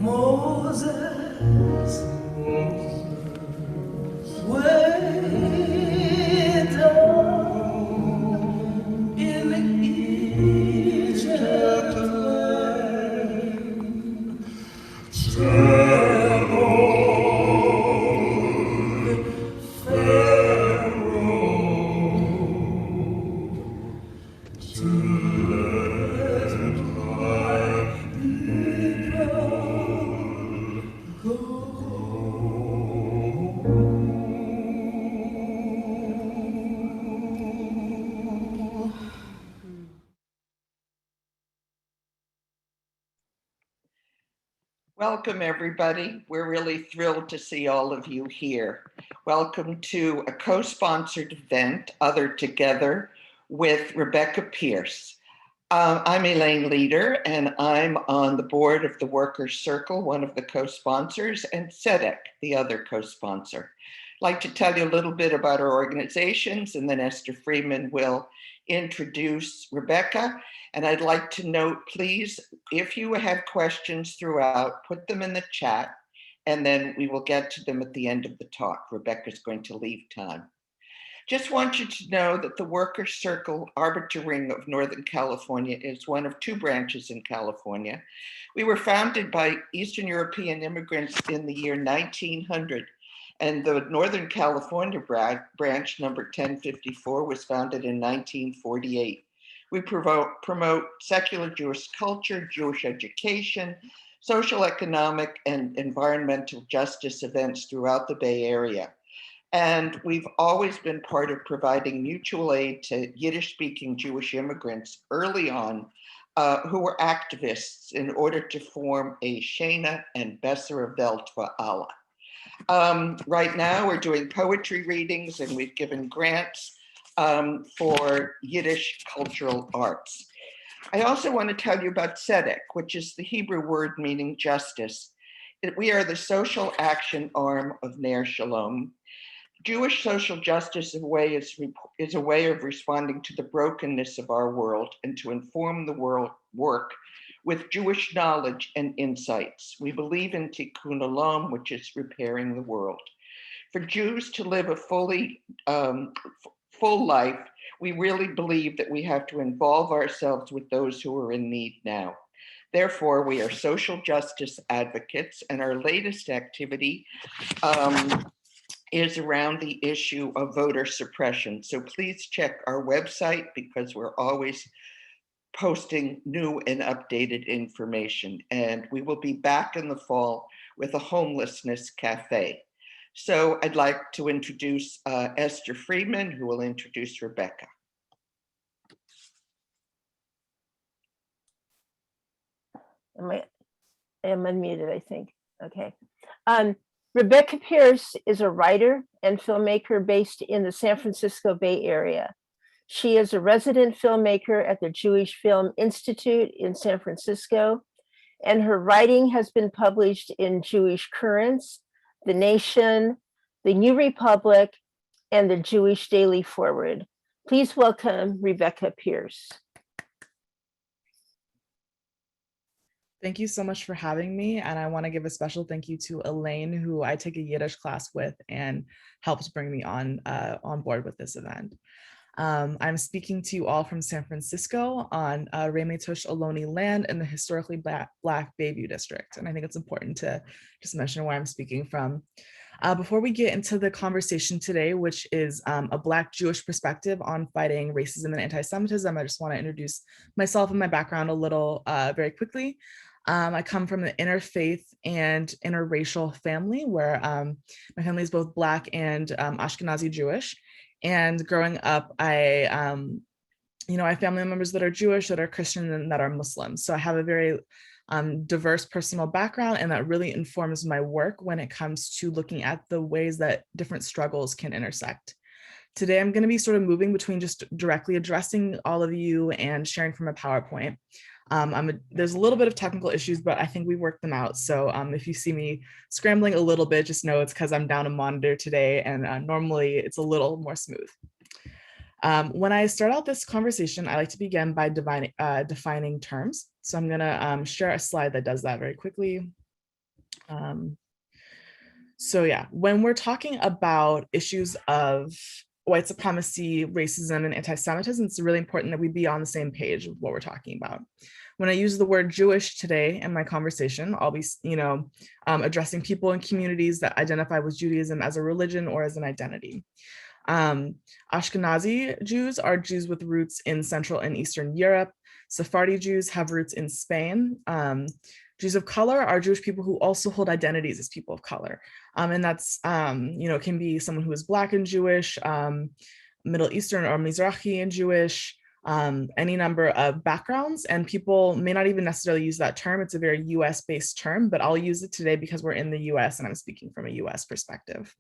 Moses, way down in Egypt, Welcome, everybody. We're really thrilled to see all of you here. Welcome to a co-sponsored event, Other Together, with Rebecca Pierce. I'm Elaine Leader, and I'm on the board of the Workers' Circle, one of the co-sponsors, and TZEDEK, the other co-sponsor. I'd like to tell you a little bit about our organizations, and then Esther Freeman will introduce Rebecca. And I'd like to note, please, if you have questions throughout, put them in the chat, and then we will get to them at the end of the talk. Rebecca's going to leave time. Just want you to know that the Workers' Circle ARBETER Ring of Northern California is one of two branches in California. We were founded by Eastern European immigrants in the year 1900, and the Northern California branch, number 1054, was founded in 1948. We promote secular Jewish culture, Jewish education, social, economic, and environmental justice events throughout the Bay Area. And we've always been part of providing mutual aid to Yiddish-speaking Jewish immigrants early on who were activists in order to form a Shena and Bessere Welt for Allah. Right now, we're doing poetry readings, and we've given grants for Yiddish cultural arts. I also want to tell you about TZEDEK, which is the Hebrew word meaning justice. We are the social action arm of Ner Shalom. Jewish social justice is a way of responding to the brokenness of our world and to inform the work with Jewish knowledge and insights. We believe in Tikkun Olam, which is repairing the world. For Jews to live a full life, we really believe that we have to involve ourselves with those who are in need now. Therefore, we are social justice advocates, and our latest activity is around the issue of voter suppression. So please check our website, because we're always posting new and updated information. And we will be back in the fall with a homelessness cafe. So I'd like to introduce Esther Freeman, who will introduce Rebecca. I am unmuted, I think. Okay. Rebecca Pierce is a writer and filmmaker based in the San Francisco Bay Area. She is a resident filmmaker at the Jewish Film Institute in San Francisco, and her writing has been published in Jewish Currents, The Nation, The New Republic, and the Jewish Daily Forward. Please welcome Rebecca Pierce. Thank you so much for having me. And I want to give a special thank you to Elaine, who I take a Yiddish class with and helps bring me on board with this event. I'm speaking to you all from San Francisco on Remetosh Ohlone land in the historically Black Bayview district. And I think it's important to just mention where I'm speaking from. Before we get into the conversation today, which is a Black Jewish perspective on fighting racism and anti-Semitism, I just want to introduce myself and my background a little very quickly. I come from an interfaith and interracial family where my family is both Black and Ashkenazi Jewish. And growing up, I have family members that are Jewish, that are Christian, and that are Muslim. So I have a very diverse personal background, and that really informs my work when it comes to looking at the ways that different struggles can intersect. Today, I'm going to be sort of moving between just directly addressing all of you and sharing from a PowerPoint. There's a little bit of technical issues, but I think we worked them out. So if you see me scrambling a little bit, just know it's because I'm down a monitor today, and normally it's a little more smooth. When I start out this conversation, I like to begin by defining terms. So I'm gonna share a slide that does that very quickly. So yeah, when we're talking about issues of white supremacy, racism, and anti-Semitism, it's really important that we be on the same page with what we're talking about. When I use the word Jewish today in my conversation, I'll be, addressing people and communities that identify with Judaism as a religion or as an identity. Ashkenazi Jews are Jews with roots in Central and Eastern Europe. Sephardi Jews have roots in Spain. Jews of color are Jewish people who also hold identities as people of color. And that's, can be someone who is Black and Jewish, Middle Eastern or Mizrahi and Jewish, any number of backgrounds, and people may not even necessarily use that term. It's a very US based term, but I'll use it today because we're in the US and I'm speaking from a US perspective.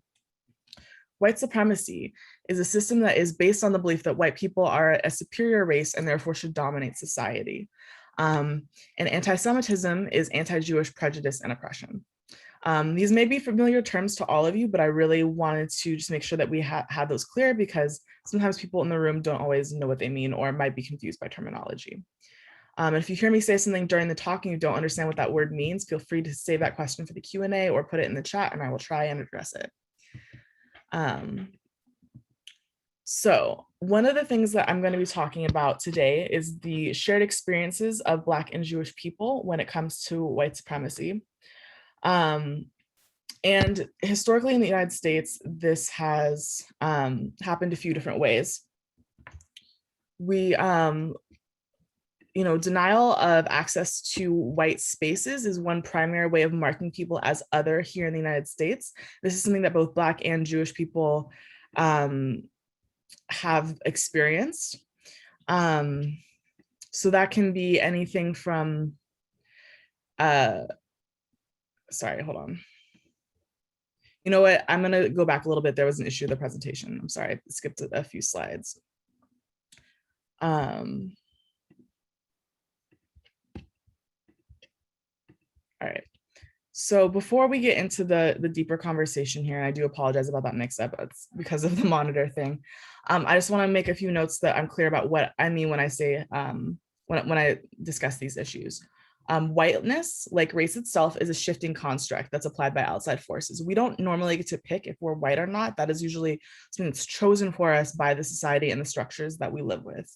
White supremacy is a system that is based on the belief that white people are a superior race and therefore should dominate society. And anti-Semitism is anti-Jewish prejudice and oppression. These may be familiar terms to all of you, but I really wanted to just make sure that we had those clear because sometimes people in the room don't always know what they mean or might be confused by terminology. If you hear me say something during the talk and you don't understand what that word means, feel free to save that question for the Q&A or put it in the chat and I will try and address it. So one of the things that I'm going to be talking about today is the shared experiences of Black and Jewish people when it comes to white supremacy. And historically in the United States, this has happened a few different ways. We, denial of access to white spaces is one primary way of marking people as other here in the United States. This is something that both Black and Jewish people have experienced. So that can be anything from, sorry, hold on. You know what, I'm gonna go back a little bit. There was an issue with the presentation. I'm sorry, I skipped a few slides. All right, so before we get into the deeper conversation here, and I do apologize about that mix up, it's because of the monitor thing. I just wanna make a few notes that I'm clear about what I mean when I say, when I discuss these issues. Whiteness, like race itself, is a shifting construct that's applied by outside forces. We don't normally get to pick if we're white or not. That is usually something that's chosen for us by the society and the structures that we live with.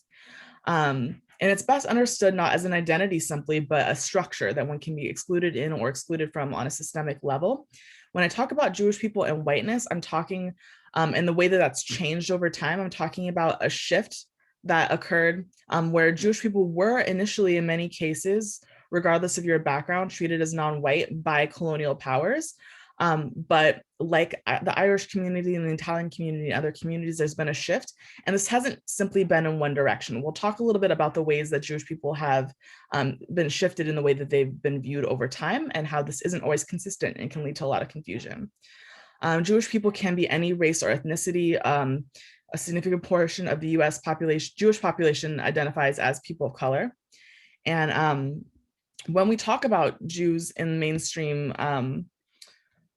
And it's best understood not as an identity simply, but a structure that one can be excluded in or excluded from on a systemic level. When I talk about Jewish people and whiteness, I'm talking, and the way that that's changed over time, I'm talking about a shift that occurred where Jewish people were initially, in many cases, regardless of your background, treated as non-white by colonial powers. But like the Irish community and the Italian community and other communities, there's been a shift. And this hasn't simply been in one direction. We'll talk a little bit about the ways that Jewish people have been shifted in the way that they've been viewed over time and how this isn't always consistent and can lead to a lot of confusion. Jewish people can be any race or ethnicity. A significant portion of the US population, Jewish population, identifies as people of color. And when we talk about Jews in mainstream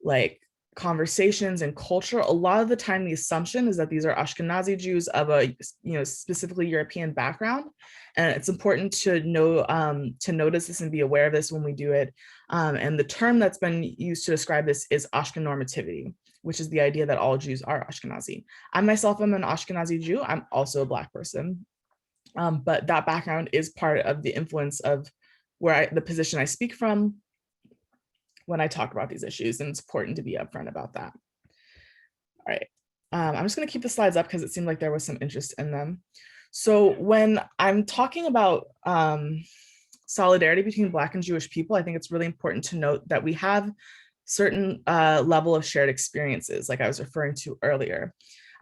like conversations and culture, a lot of the time the assumption is that these are Ashkenazi Jews of a specifically European background, and it's important to know to notice this and be aware of this when we do it. And the term that's been used to describe this is Ashkenormativity, which is the idea that all Jews are Ashkenazi. I myself am an Ashkenazi Jew. I'm also a Black person, but that background is part of the influence of the position I speak from when I talk about these issues, and it's important to be upfront about that. All right, I'm just gonna keep the slides up because it seemed like there was some interest in them. So when I'm talking about solidarity between Black and Jewish people, I think it's really important to note that we have certain level of shared experiences, like I was referring to earlier.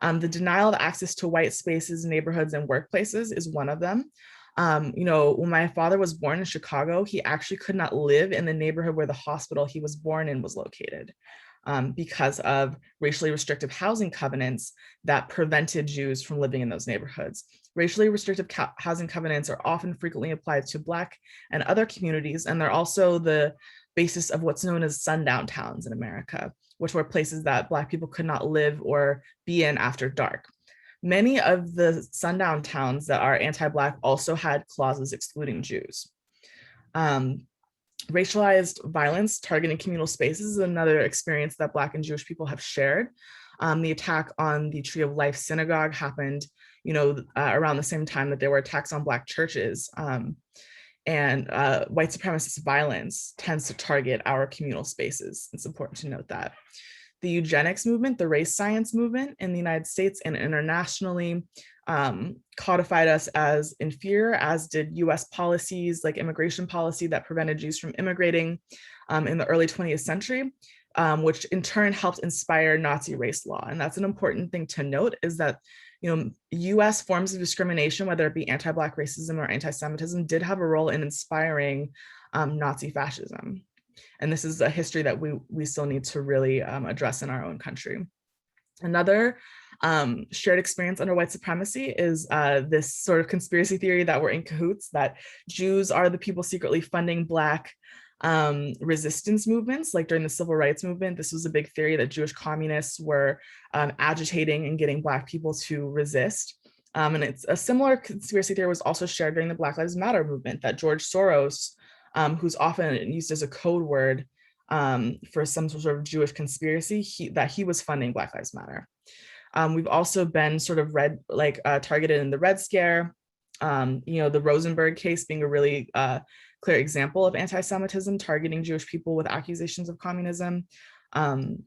The denial of access to white spaces, neighborhoods, and workplaces is one of them. When my father was born in Chicago, he actually could not live in the neighborhood where the hospital he was born in was located because of racially restrictive housing covenants that prevented Jews from living in those neighborhoods. Racially restrictive housing covenants are often frequently applied to Black and other communities, and they're also the basis of what's known as sundown towns in America, which were places that Black people could not live or be in after dark. Many of the sundown towns that are anti-Black also had clauses excluding Jews. Racialized violence targeting communal spaces is another experience that Black and Jewish people have shared. The attack on the Tree of Life synagogue happened, around the same time that there were attacks on Black churches. And white supremacist violence tends to target our communal spaces. It's important to note that. The eugenics movement, the race science movement in the United States and internationally codified us as inferior, as did US policies like immigration policy that prevented Jews from immigrating in the early 20th century, which in turn helped inspire Nazi race law. And that's an important thing to note, is that US forms of discrimination, whether it be anti-Black racism or anti-Semitism, did have a role in inspiring Nazi fascism. And this is a history that we still need to really address in our own country. Another shared experience under white supremacy is this sort of conspiracy theory that we're in cahoots, that Jews are the people secretly funding Black resistance movements. Like during the civil rights movement, this was a big theory that Jewish communists were agitating and getting Black people to resist. And it's a similar conspiracy theory was also shared during the Black Lives Matter movement, that George Soros, who's often used as a code word for some sort of Jewish conspiracy, that he was funding Black Lives Matter. We've also been sort of targeted in the Red Scare, the Rosenberg case being a really clear example of anti-Semitism targeting Jewish people with accusations of communism. And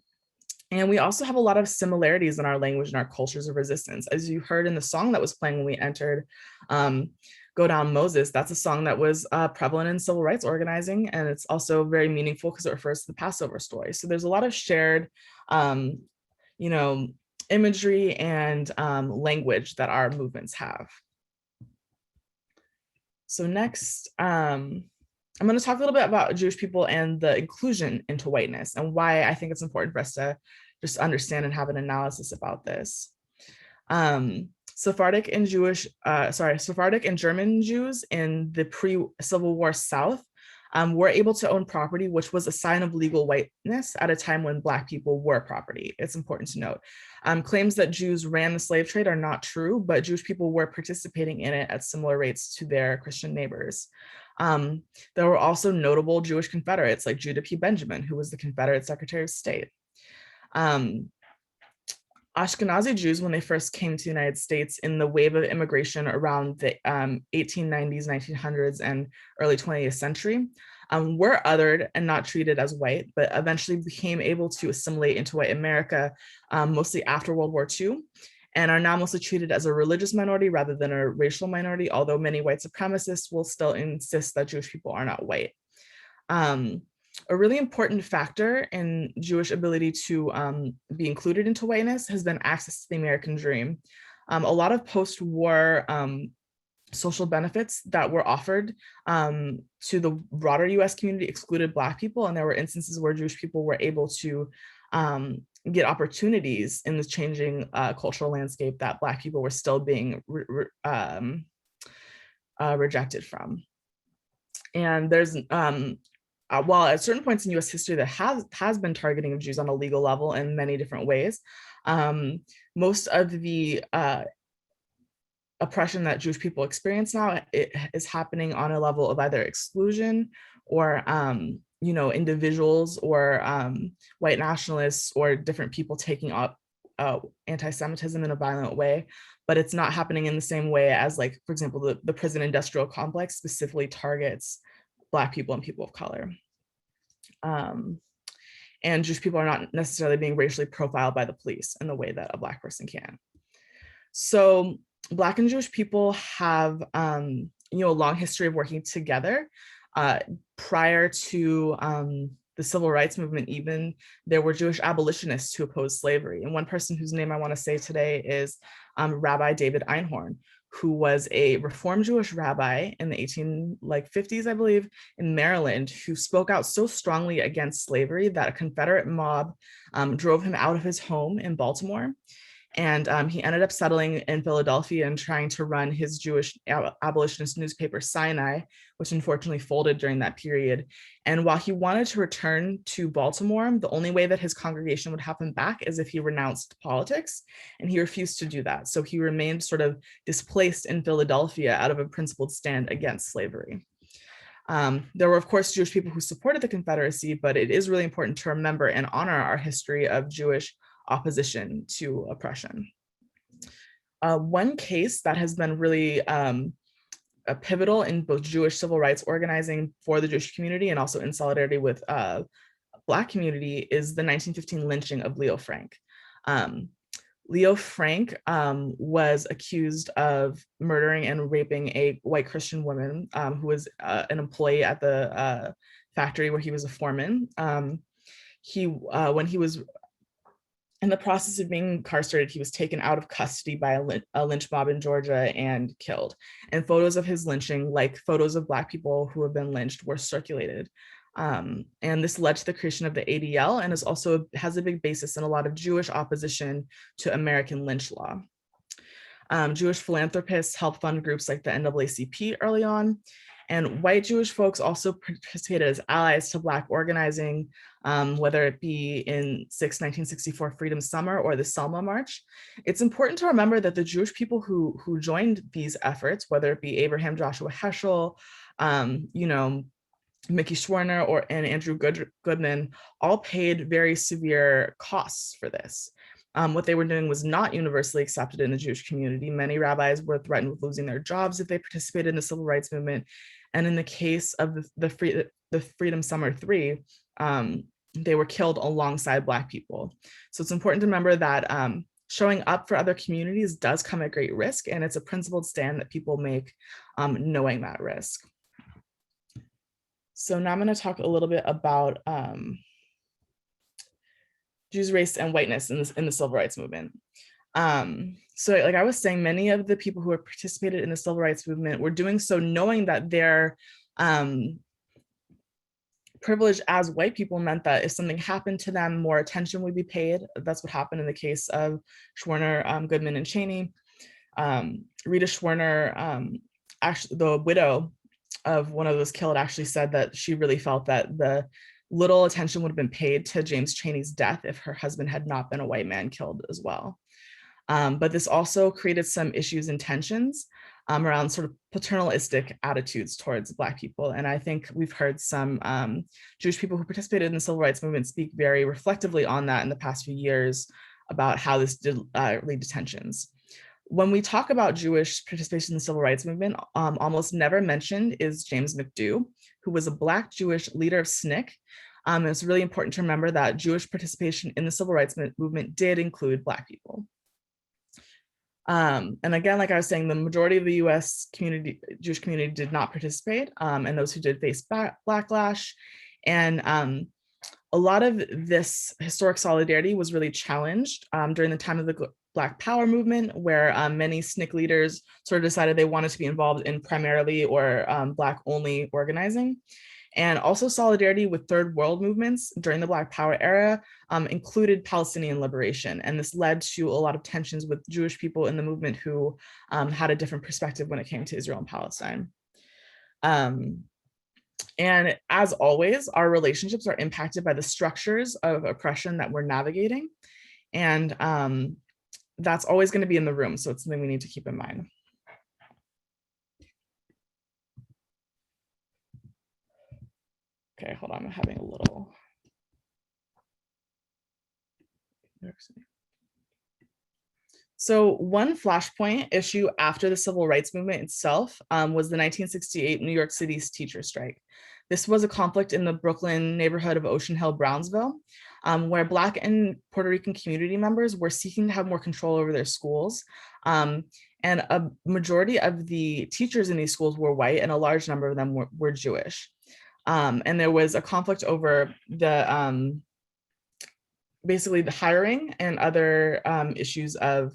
we also have a lot of similarities in our language and our cultures of resistance. As you heard in the song that was playing when we entered, Go Down Moses, that's a song that was prevalent in civil rights organizing. And it's also very meaningful because it refers to the Passover story. So there's a lot of shared, imagery and language that our movements have. So next, I'm going to talk a little bit about Jewish people and the inclusion into whiteness and why I think it's important for us to just understand and have an analysis about this. Sephardic and German Jews in the pre-Civil War South were able to own property, which was a sign of legal whiteness at a time when Black people were property. It's important to note. Claims that Jews ran the slave trade are not true, but Jewish people were participating in it at similar rates to their Christian neighbors. There were also notable Jewish Confederates like Judah P. Benjamin, who was the Confederate Secretary of State. Ashkenazi Jews, when they first came to the United States in the wave of immigration around the 1890s, 1900s, and early 20th century, were othered and not treated as white, but eventually became able to assimilate into white America, mostly after World War II, and are now mostly treated as a religious minority rather than a racial minority, although many white supremacists will still insist that Jewish people are not white. A really important factor in Jewish ability to be included into whiteness has been access to the American dream. A lot of post-war social benefits that were offered to the broader US community excluded Black people, and there were instances where Jewish people were able to get opportunities in the changing cultural landscape that Black people were still being rejected from. And there's while at certain points in US history that has been targeting of Jews on a legal level in many different ways, most of the oppression that Jewish people experience now, it is happening on a level of either exclusion or individuals or white nationalists or different people taking up anti-Semitism in a violent way, but it's not happening in the same way as, like, for example, the prison industrial complex specifically targets Black people and people of color. And Jewish people are not necessarily being racially profiled by the police in the way that a Black person can. So Black and Jewish people have a long history of working together. Prior to the civil rights movement, even, there were Jewish abolitionists who opposed slavery. And one person whose name I want to say today is Rabbi David Einhorn, who was a Reform Jewish rabbi in the 1850s, I believe, in Maryland, who spoke out so strongly against slavery that a Confederate mob drove him out of his home in Baltimore. And he ended up settling in Philadelphia and trying to run his Jewish abolitionist newspaper, Sinai, which unfortunately folded during that period. And while he wanted to return to Baltimore, the only way that his congregation would have him back is if he renounced politics, and he refused to do that. So he remained sort of displaced in Philadelphia out of a principled stand against slavery. There were, of course, Jewish people who supported the Confederacy, but it is really important to remember and honor our history of Jewish opposition to oppression. One case that has been really pivotal in both Jewish civil rights organizing for the Jewish community and also in solidarity with Black community is the 1915 lynching of Leo Frank. Leo Frank was accused of murdering and raping a white Christian woman who was an employee at the factory where he was a foreman. When he was in the process of being incarcerated, he was taken out of custody by a lynch mob in Georgia and killed. And photos of his lynching, like photos of Black people who have been lynched, were circulated. And this led to the creation of the ADL and has a big basis in a lot of Jewish opposition to American lynch law. Jewish philanthropists helped fund groups like the NAACP early on, and white Jewish folks also participated as allies to Black organizing, whether it be in 1964 Freedom Summer or the Selma March. It's important to remember that the Jewish people who joined these efforts, whether it be Abraham Joshua Heschel, Mickey Schwerner and Andrew Goodman, all paid very severe costs for this. What they were doing was not universally accepted in the Jewish community. Many rabbis were threatened with losing their jobs if they participated in the civil rights movement. And in the case of the Freedom Summer 3, they were killed alongside Black people. So it's important to remember that showing up for other communities does come at great risk, and it's a principled stand that people make knowing that risk. So now I'm going to talk a little bit about Jews, race, and whiteness in the civil rights movement. So like I was saying, many of the people who have participated in the civil rights movement were doing so knowing that their privilege as white people meant that if something happened to them, more attention would be paid. That's what happened in the case of Schwerner, Goodman, and Cheney. Rita Schwerner, actually, the widow of one of those killed, actually said that she really felt that the little attention would have been paid to James Cheney's death if her husband had not been a white man killed as well. But this also created some issues and tensions around sort of paternalistic attitudes towards Black people. And I think we've heard some Jewish people who participated in the civil rights movement speak very reflectively on that in the past few years about how this did lead to tensions. When we talk about Jewish participation in the civil rights movement, almost never mentioned is James McDew, who was a Black Jewish leader of SNCC. And it's really important to remember that Jewish participation in the civil rights movement did include Black people. And again, like I was saying, the majority of the US Jewish community did not participate, and those who did face backlash. And a lot of this historic solidarity was really challenged during the time of the Black Power movement, where many SNCC leaders sort of decided they wanted to be involved in primarily or Black only organizing. And also solidarity with third world movements during the Black Power era included Palestinian liberation. And this led to a lot of tensions with Jewish people in the movement who had a different perspective when it came to Israel and Palestine. And as always, our relationships are impacted by the structures of oppression that we're navigating. And that's always going to be in the room. So it's something we need to keep in mind. Okay, hold on, I'm having a little. So one flashpoint issue after the civil rights movement itself was the 1968 New York City's teacher strike. This was a conflict in the Brooklyn neighborhood of Ocean Hill, Brownsville, where Black and Puerto Rican community members were seeking to have more control over their schools. And a majority of the teachers in these schools were white, and a large number of them were Jewish. And there was a conflict over the basically the hiring and other issues of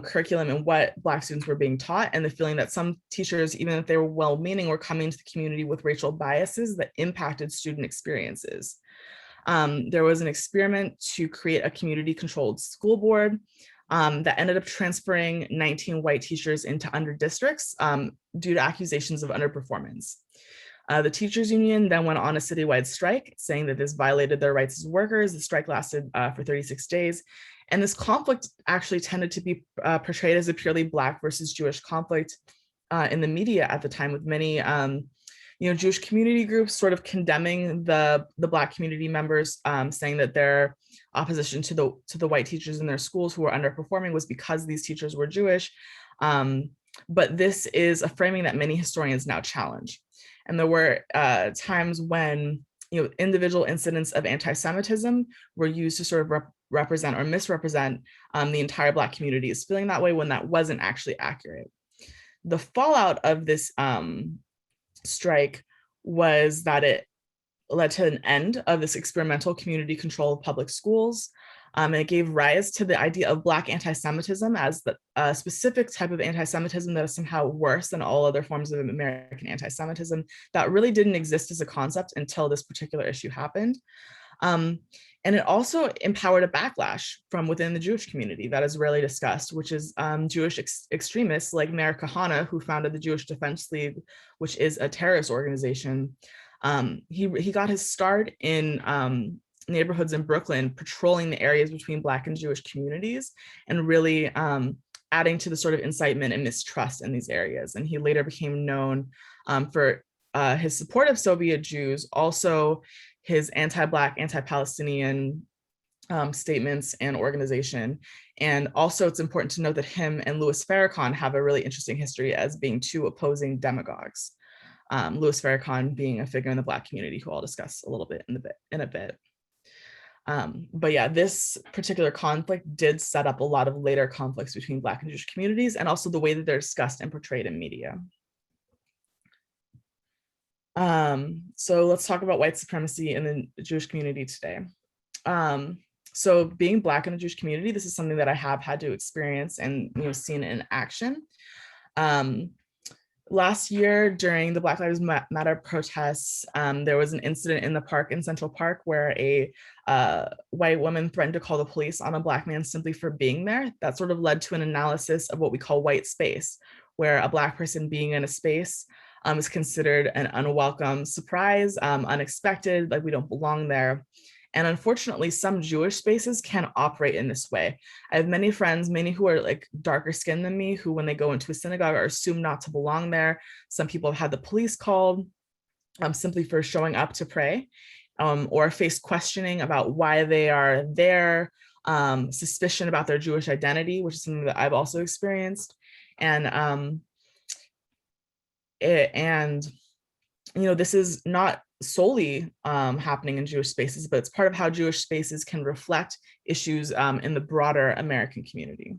curriculum and what Black students were being taught, and the feeling that some teachers, even if they were well-meaning, were coming to the community with racial biases that impacted student experiences. There was an experiment to create a community-controlled school board, that ended up transferring 19 white teachers into under districts due to accusations of underperformance. The teachers union then went on a citywide strike, saying that this violated their rights as workers. The strike lasted for 36 days. And this conflict actually tended to be portrayed as a purely Black versus Jewish conflict in the media at the time, with many Jewish community groups sort of condemning the Black community members, saying that their opposition to the white teachers in their schools who were underperforming was because these teachers were Jewish. But this is a framing that many historians now challenge. And there were times when individual incidents of anti-Semitism were used to sort of represent or misrepresent the entire Black community as feeling that way, when that wasn't actually accurate. The fallout of this strike was that it led to an end of this experimental community control of public schools. And it gave rise to the idea of Black anti-Semitism as the specific type of anti-Semitism that is somehow worse than all other forms of American anti-Semitism that really didn't exist as a concept until this particular issue happened. And it also empowered a backlash from within the Jewish community that is rarely discussed, which is Jewish extremists like Meir Kahane, who founded the Jewish Defense League, which is a terrorist organization. He got his start in neighborhoods in Brooklyn, patrolling the areas between Black and Jewish communities, and really adding to the sort of incitement and mistrust in these areas. And he later became known for his support of Soviet Jews, also his anti-Black, anti-Palestinian statements and organization. And also it's important to note that him and Louis Farrakhan have a really interesting history as being two opposing demagogues. Louis Farrakhan being a figure in the Black community who I'll discuss a little bit in a bit. But yeah, this particular conflict did set up a lot of later conflicts between Black and Jewish communities, and also the way that they're discussed and portrayed in media. So let's talk about white supremacy in the Jewish community today. So being Black in the Jewish community, this is something that I have had to experience and seen in action. Last year during the Black Lives Matter protests, there was an incident in the park in Central Park where a white woman threatened to call the police on a Black man simply for being there. That sort of led to an analysis of what we call white space, where a Black person being in a space is considered an unwelcome surprise, unexpected, like we don't belong there. And unfortunately, some Jewish spaces can operate in this way. I have many friends, many who are like darker skinned than me, who when they go into a synagogue are assumed not to belong there. Some people have had the police called simply for showing up to pray, or face questioning about why they are there, suspicion about their Jewish identity, which is something that I've also experienced. And this is not solely happening in Jewish spaces, but it's part of how Jewish spaces can reflect issues in the broader American community.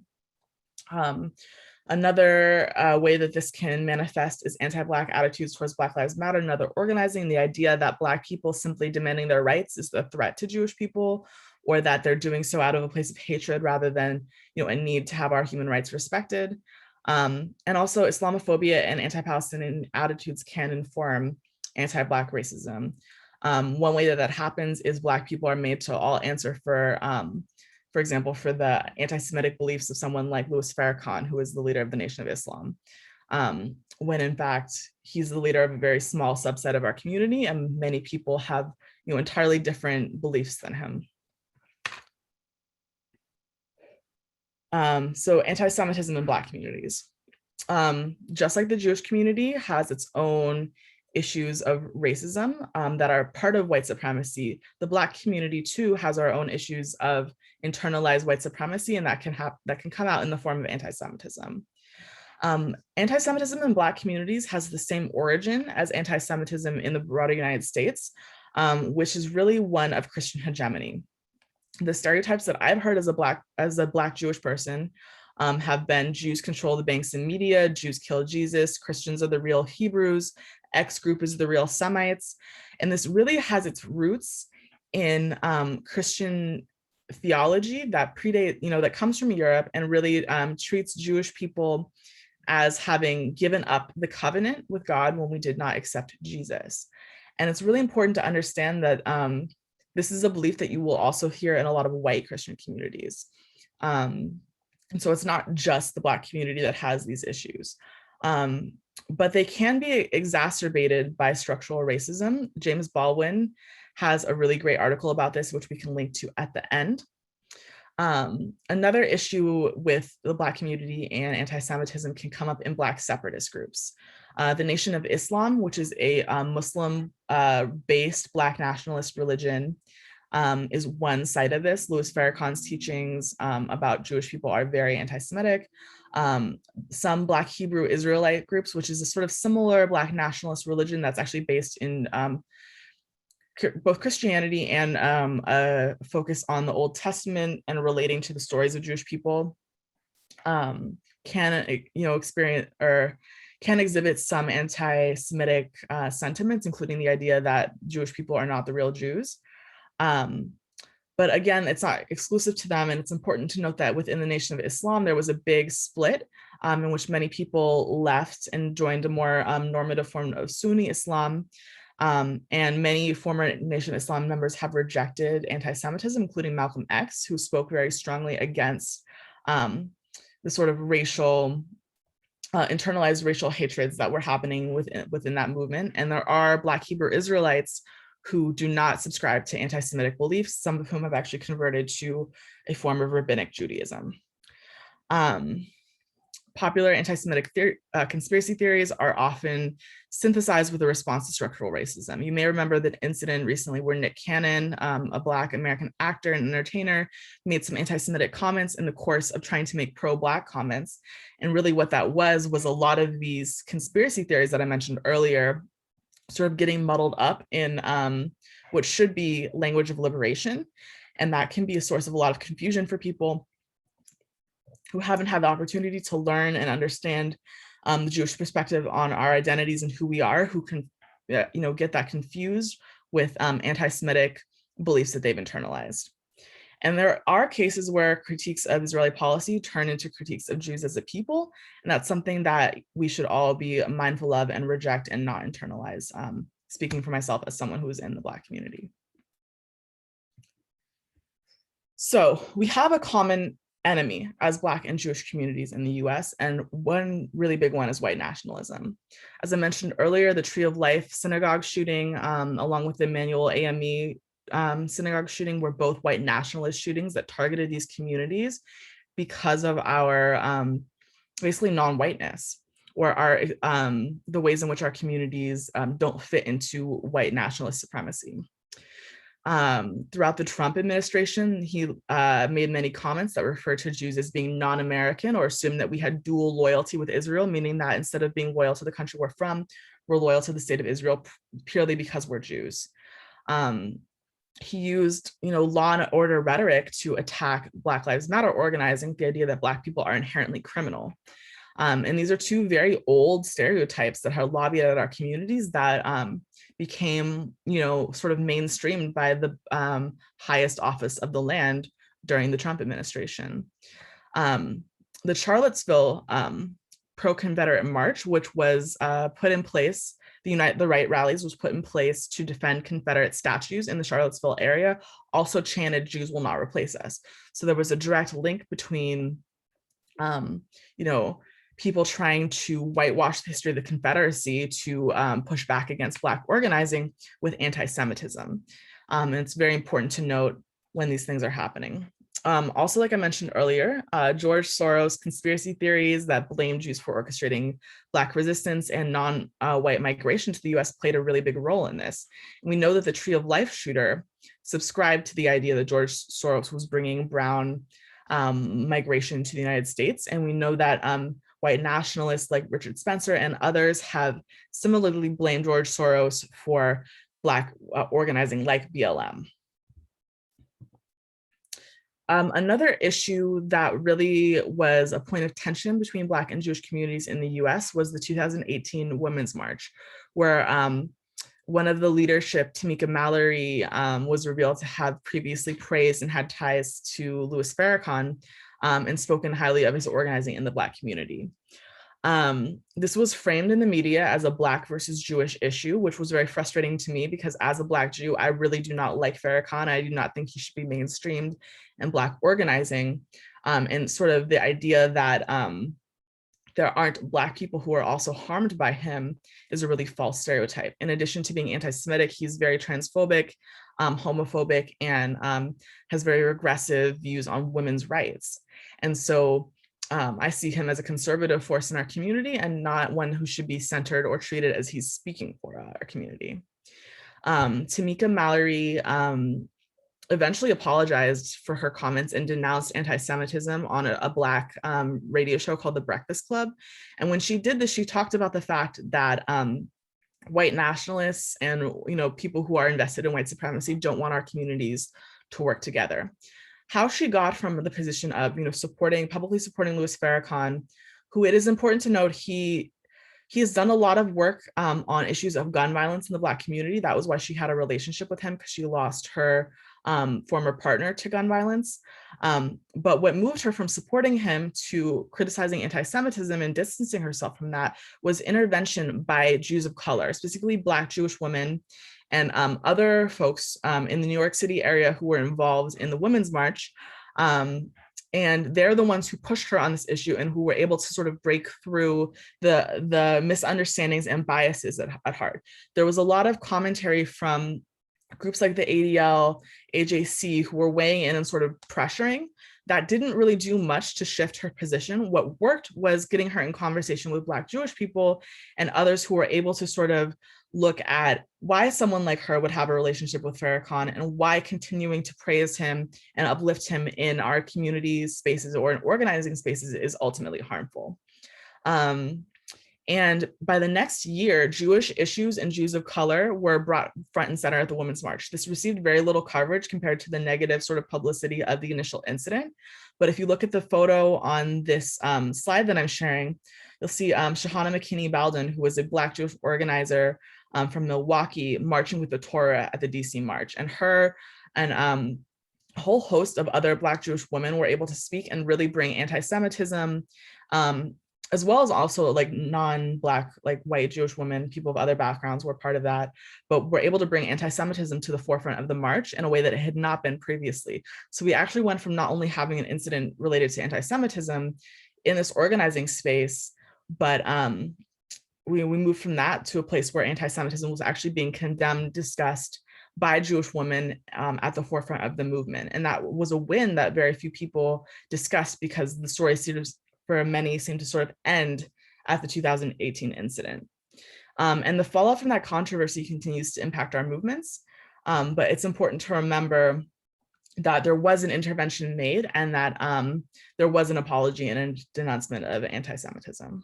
Another way that this can manifest is anti-Black attitudes towards Black Lives Matter and other organizing, the idea that Black people simply demanding their rights is a threat to Jewish people, or that they're doing so out of a place of hatred rather than a need to have our human rights respected. And also Islamophobia and anti-Palestinian attitudes can inform anti-Black racism. One way that happens is Black people are made to all answer for example, for the anti-Semitic beliefs of someone like Louis Farrakhan, who is the leader of the Nation of Islam, when in fact, he's the leader of a very small subset of our community, and many people have entirely different beliefs than him. So anti-Semitism in Black communities. Just like the Jewish community has its own issues of racism that are part of white supremacy, the Black community too has our own issues of internalized white supremacy, and that can come out in the form of anti-Semitism. Anti-Semitism in Black communities has the same origin as anti-Semitism in the broader United States, which is really one of Christian hegemony. The stereotypes that I've heard as a Black Jewish person have been Jews control the banks and media, Jews kill Jesus, Christians are the real Hebrews, X group is the real Semites. And this really has its roots in Christian theology that that comes from Europe and really treats Jewish people as having given up the covenant with God when we did not accept Jesus. And it's really important to understand that this is a belief that you will also hear in a lot of white Christian communities. And so it's not just the Black community that has these issues. But they can be exacerbated by structural racism. James Baldwin has a really great article about this, which we can link to at the end. Another issue with the Black community and anti-Semitism can come up in Black separatist groups. The Nation of Islam, which is a Muslim-based Black nationalist religion, is one side of this. Louis Farrakhan's teachings about Jewish people are very anti-Semitic. Some Black Hebrew Israelite groups, which is a sort of similar Black nationalist religion that's actually based in both Christianity and a focus on the Old Testament and relating to the stories of Jewish people, can experience or can exhibit some anti-Semitic sentiments, including the idea that Jewish people are not the real Jews. But again, it's not exclusive to them. And it's important to note that within the Nation of Islam, there was a big split in which many people left and joined a more normative form of Sunni Islam. And many former Nation of Islam members have rejected anti-Semitism, including Malcolm X, who spoke very strongly against the sort of internalized racial hatreds that were happening within that movement. And there are Black Hebrew Israelites who do not subscribe to anti-Semitic beliefs, some of whom have actually converted to a form of rabbinic Judaism. Popular anti-Semitic conspiracy theories are often synthesized with a response to structural racism. You may remember that incident recently where Nick Cannon, a Black American actor and entertainer, made some anti-Semitic comments in the course of trying to make pro-Black comments. And really what that was a lot of these conspiracy theories that I mentioned earlier sort of getting muddled up in what should be language of liberation. And that can be a source of a lot of confusion for people who haven't had the opportunity to learn and understand the Jewish perspective on our identities and who we are, who can get that confused with anti-Semitic beliefs that they've internalized. And there are cases where critiques of Israeli policy turn into critiques of Jews as a people. And that's something that we should all be mindful of and reject and not internalize, speaking for myself as someone who is in the Black community. So we have a common enemy as Black and Jewish communities in the US, and one really big one is white nationalism. As I mentioned earlier, the Tree of Life synagogue shooting, along with the Emmanuel AME synagogue shooting, were both white nationalist shootings that targeted these communities because of our basically non-whiteness, or our the ways in which our communities don't fit into white nationalist supremacy. Throughout the Trump administration, he made many comments that refer to Jews as being non-American or assumed that we had dual loyalty with Israel, meaning that instead of being loyal to the country we're from, we're loyal to the state of Israel purely because we're Jews. He used, law and order rhetoric to attack Black Lives Matter organizing, the idea that Black people are inherently criminal. And these are two very old stereotypes that have lobbied at our communities that became, sort of mainstreamed by the highest office of the land during the Trump administration. The Charlottesville pro-Confederate March, which was put in place, the Right rallies was put in place to defend Confederate statues in the Charlottesville area, also chanted, "Jews will not replace us." So there was a direct link between, people trying to whitewash the history of the Confederacy to push back against Black organizing with anti-Semitism. And it's very important to note when these things are happening. Also, like I mentioned earlier, George Soros' conspiracy theories that blame Jews for orchestrating Black resistance and non-white migration to the US played a really big role in this. And we know that the Tree of Life shooter subscribed to the idea that George Soros was bringing brown migration to the United States. And we know that white nationalists like Richard Spencer and others have similarly blamed George Soros for Black organizing like BLM. Another issue that really was a point of tension between Black and Jewish communities in the US was the 2018 Women's March, where one of the leadership, Tamika Mallory, was revealed to have previously praised and had ties to Louis Farrakhan and spoken highly of his organizing in the Black community. This was framed in the media as a Black versus Jewish issue, which was very frustrating to me because as a Black Jew, I really do not like Farrakhan. I do not think he should be mainstreamed in Black organizing. and sort of the idea that there aren't Black people who are also harmed by him is a really false stereotype. In addition to being anti-Semitic, he's very transphobic, homophobic, and has very regressive views on women's rights. And so I see him as a conservative force in our community and not one who should be centered or treated as he's speaking for our community. Tamika Mallory eventually apologized for her comments and denounced anti-Semitism on a Black radio show called The Breakfast Club. And when she did this, she talked about the fact that white nationalists and people who are invested in white supremacy don't want our communities to work together. How she got from the position of publicly supporting Louis Farrakhan, who it is important to note he has done a lot of work on issues of gun violence in the Black community. That was why she had a relationship with him, because she lost her former partner to gun violence. But what moved her from supporting him to criticizing anti-Semitism and distancing herself from that was intervention by Jews of color, specifically Black Jewish women and other folks in the New York City area who were involved in the Women's March. And they're the ones who pushed her on this issue and who were able to sort of break through the misunderstandings and biases at heart. There was a lot of commentary from groups like the ADL, AJC, who were weighing in and sort of pressuring. That didn't really do much to shift her position. What worked was getting her in conversation with Black Jewish people and others who were able to sort of look at why someone like her would have a relationship with Farrakhan and why continuing to praise him and uplift him in our community spaces or in organizing spaces is ultimately harmful. And by the next year, Jewish issues and Jews of color were brought front and center at the Women's March. This received very little coverage compared to the negative sort of publicity of the initial incident. But if you look at the photo on this slide that I'm sharing, you'll see Shahana McKinney-Baldwin, who was a Black Jewish organizer from Milwaukee, marching with the Torah at the DC March. And her and a whole host of other Black Jewish women were able to speak and really bring anti-Semitism, as well as also like non-Black, like white Jewish women, people of other backgrounds were part of that, but were able to bring anti-Semitism to the forefront of the march in a way that it had not been previously. So we actually went from not only having an incident related to anti-Semitism in this organizing space, but we moved from that to a place where anti-Semitism was actually being condemned, discussed by Jewish women at the forefront of the movement. And that was a win that very few people discussed, because the story for many seemed to sort of end at the 2018 incident. And the fallout from that controversy continues to impact our movements. But it's important to remember that there was an intervention made and that there was an apology and a denouncement of anti-Semitism.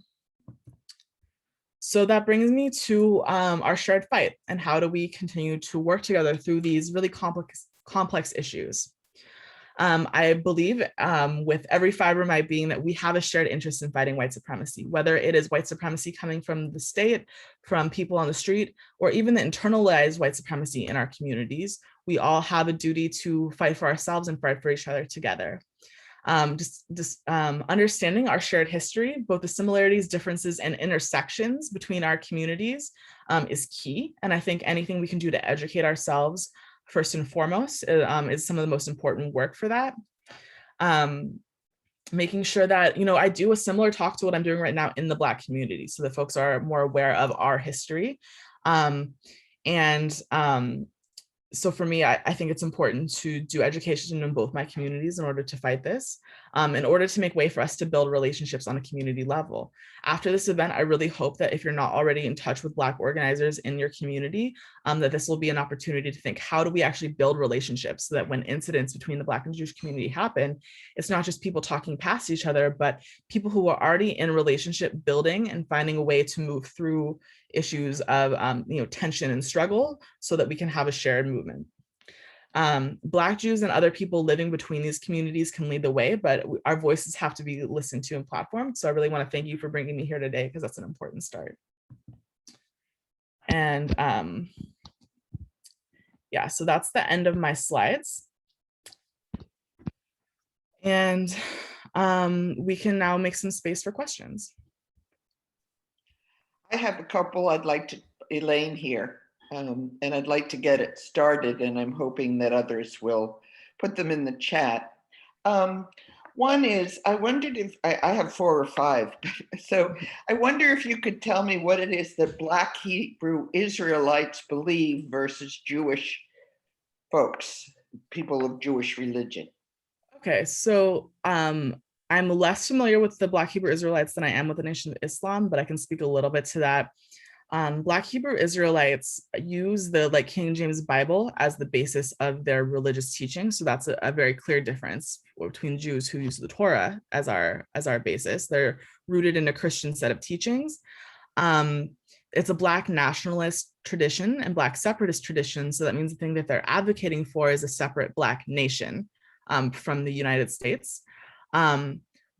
So that brings me to our shared fight and how do we continue to work together through these really complex issues. I believe with every fiber of my being that we have a shared interest in fighting white supremacy, whether it is white supremacy coming from the state, from people on the street, or even the internalized white supremacy in our communities. We all have a duty to fight for ourselves and fight for each other together. Understanding our shared history, both the similarities, differences, and intersections between our communities is key. And I think anything we can do to educate ourselves first and foremost is some of the most important work for that. Making sure that, I do a similar talk to what I'm doing right now in the Black community so that folks are more aware of our history. So for me, I think it's important to do education in both my communities in order to fight this, in order to make way for us to build relationships on a community level. After this event, I really hope that if you're not already in touch with Black organizers in your community, that this will be an opportunity to think, how do we actually build relationships so that when incidents between the Black and Jewish community happen, it's not just people talking past each other, but people who are already in relationship building and finding a way to move through issues of tension and struggle so that we can have a shared movement. Black Jews and other people living between these communities can lead the way, but our voices have to be listened to and platformed. So I really want to thank you for bringing me here today, because that's an important start. And yeah, so that's the end of my slides. And we can now make some space for questions. I have a couple I'd like to, Elaine here, and I'd like to get it started, and I'm hoping that others will put them in the chat. One is, I wondered if, I have four or five. So I wonder if you could tell me what it is that Black Hebrew Israelites believe versus Jewish folks, people of Jewish religion. Okay, so I'm less familiar with the Black Hebrew Israelites than I am with the Nation of Islam, but I can speak a little bit to that. Black Hebrew Israelites use the King James Bible as the basis of their religious teaching. So that's a very clear difference between Jews who use the Torah as our basis. They're rooted in a Christian set of teachings. It's a Black nationalist tradition and Black separatist tradition. So that means the thing that they're advocating for is a separate Black nation from the United States.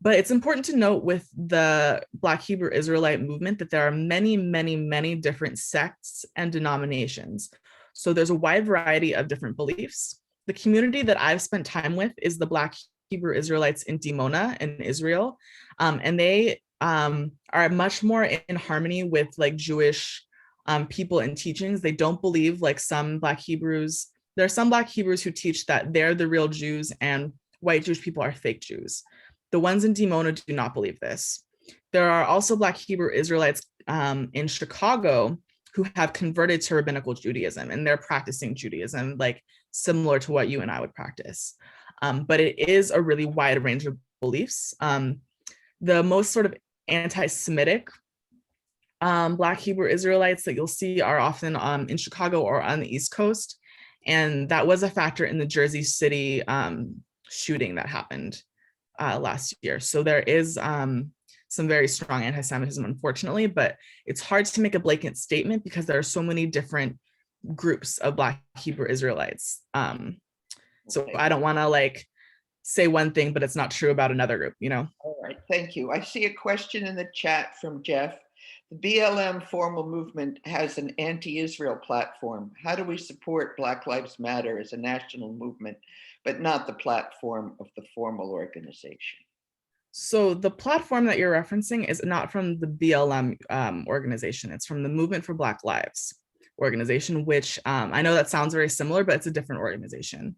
But it's important to note with the Black Hebrew Israelite movement that there are many, many, many different sects and denominations. So there's a wide variety of different beliefs. The community that I've spent time with is the Black Hebrew Israelites in Dimona in Israel. And they are much more in harmony with Jewish people and teachings. They don't believe like some Black Hebrews. There are some Black Hebrews who teach that they're the real Jews and white Jewish people are fake Jews. The ones in Dimona do not believe this. There are also Black Hebrew Israelites in Chicago who have converted to rabbinical Judaism, and they're practicing Judaism similar to what you and I would practice. But it is a really wide range of beliefs. The most sort of anti-Semitic Black Hebrew Israelites that you'll see are often in Chicago or on the East Coast. And that was a factor in the Jersey City shooting that happened last year. So there is some very strong anti-Semitism, unfortunately, but it's hard to make a blanket statement because there are so many different groups of Black Hebrew Israelites. So I don't want to say one thing, but it's not true about another group, All right, thank you. I see a question in the chat from Jeff. The BLM formal movement has an anti-Israel platform. How do we support Black Lives Matter as a national movement, but not the platform of the formal organization? So the platform that you're referencing is not from the BLM organization. It's from the Movement for Black Lives organization, which I know that sounds very similar, but it's a different organization.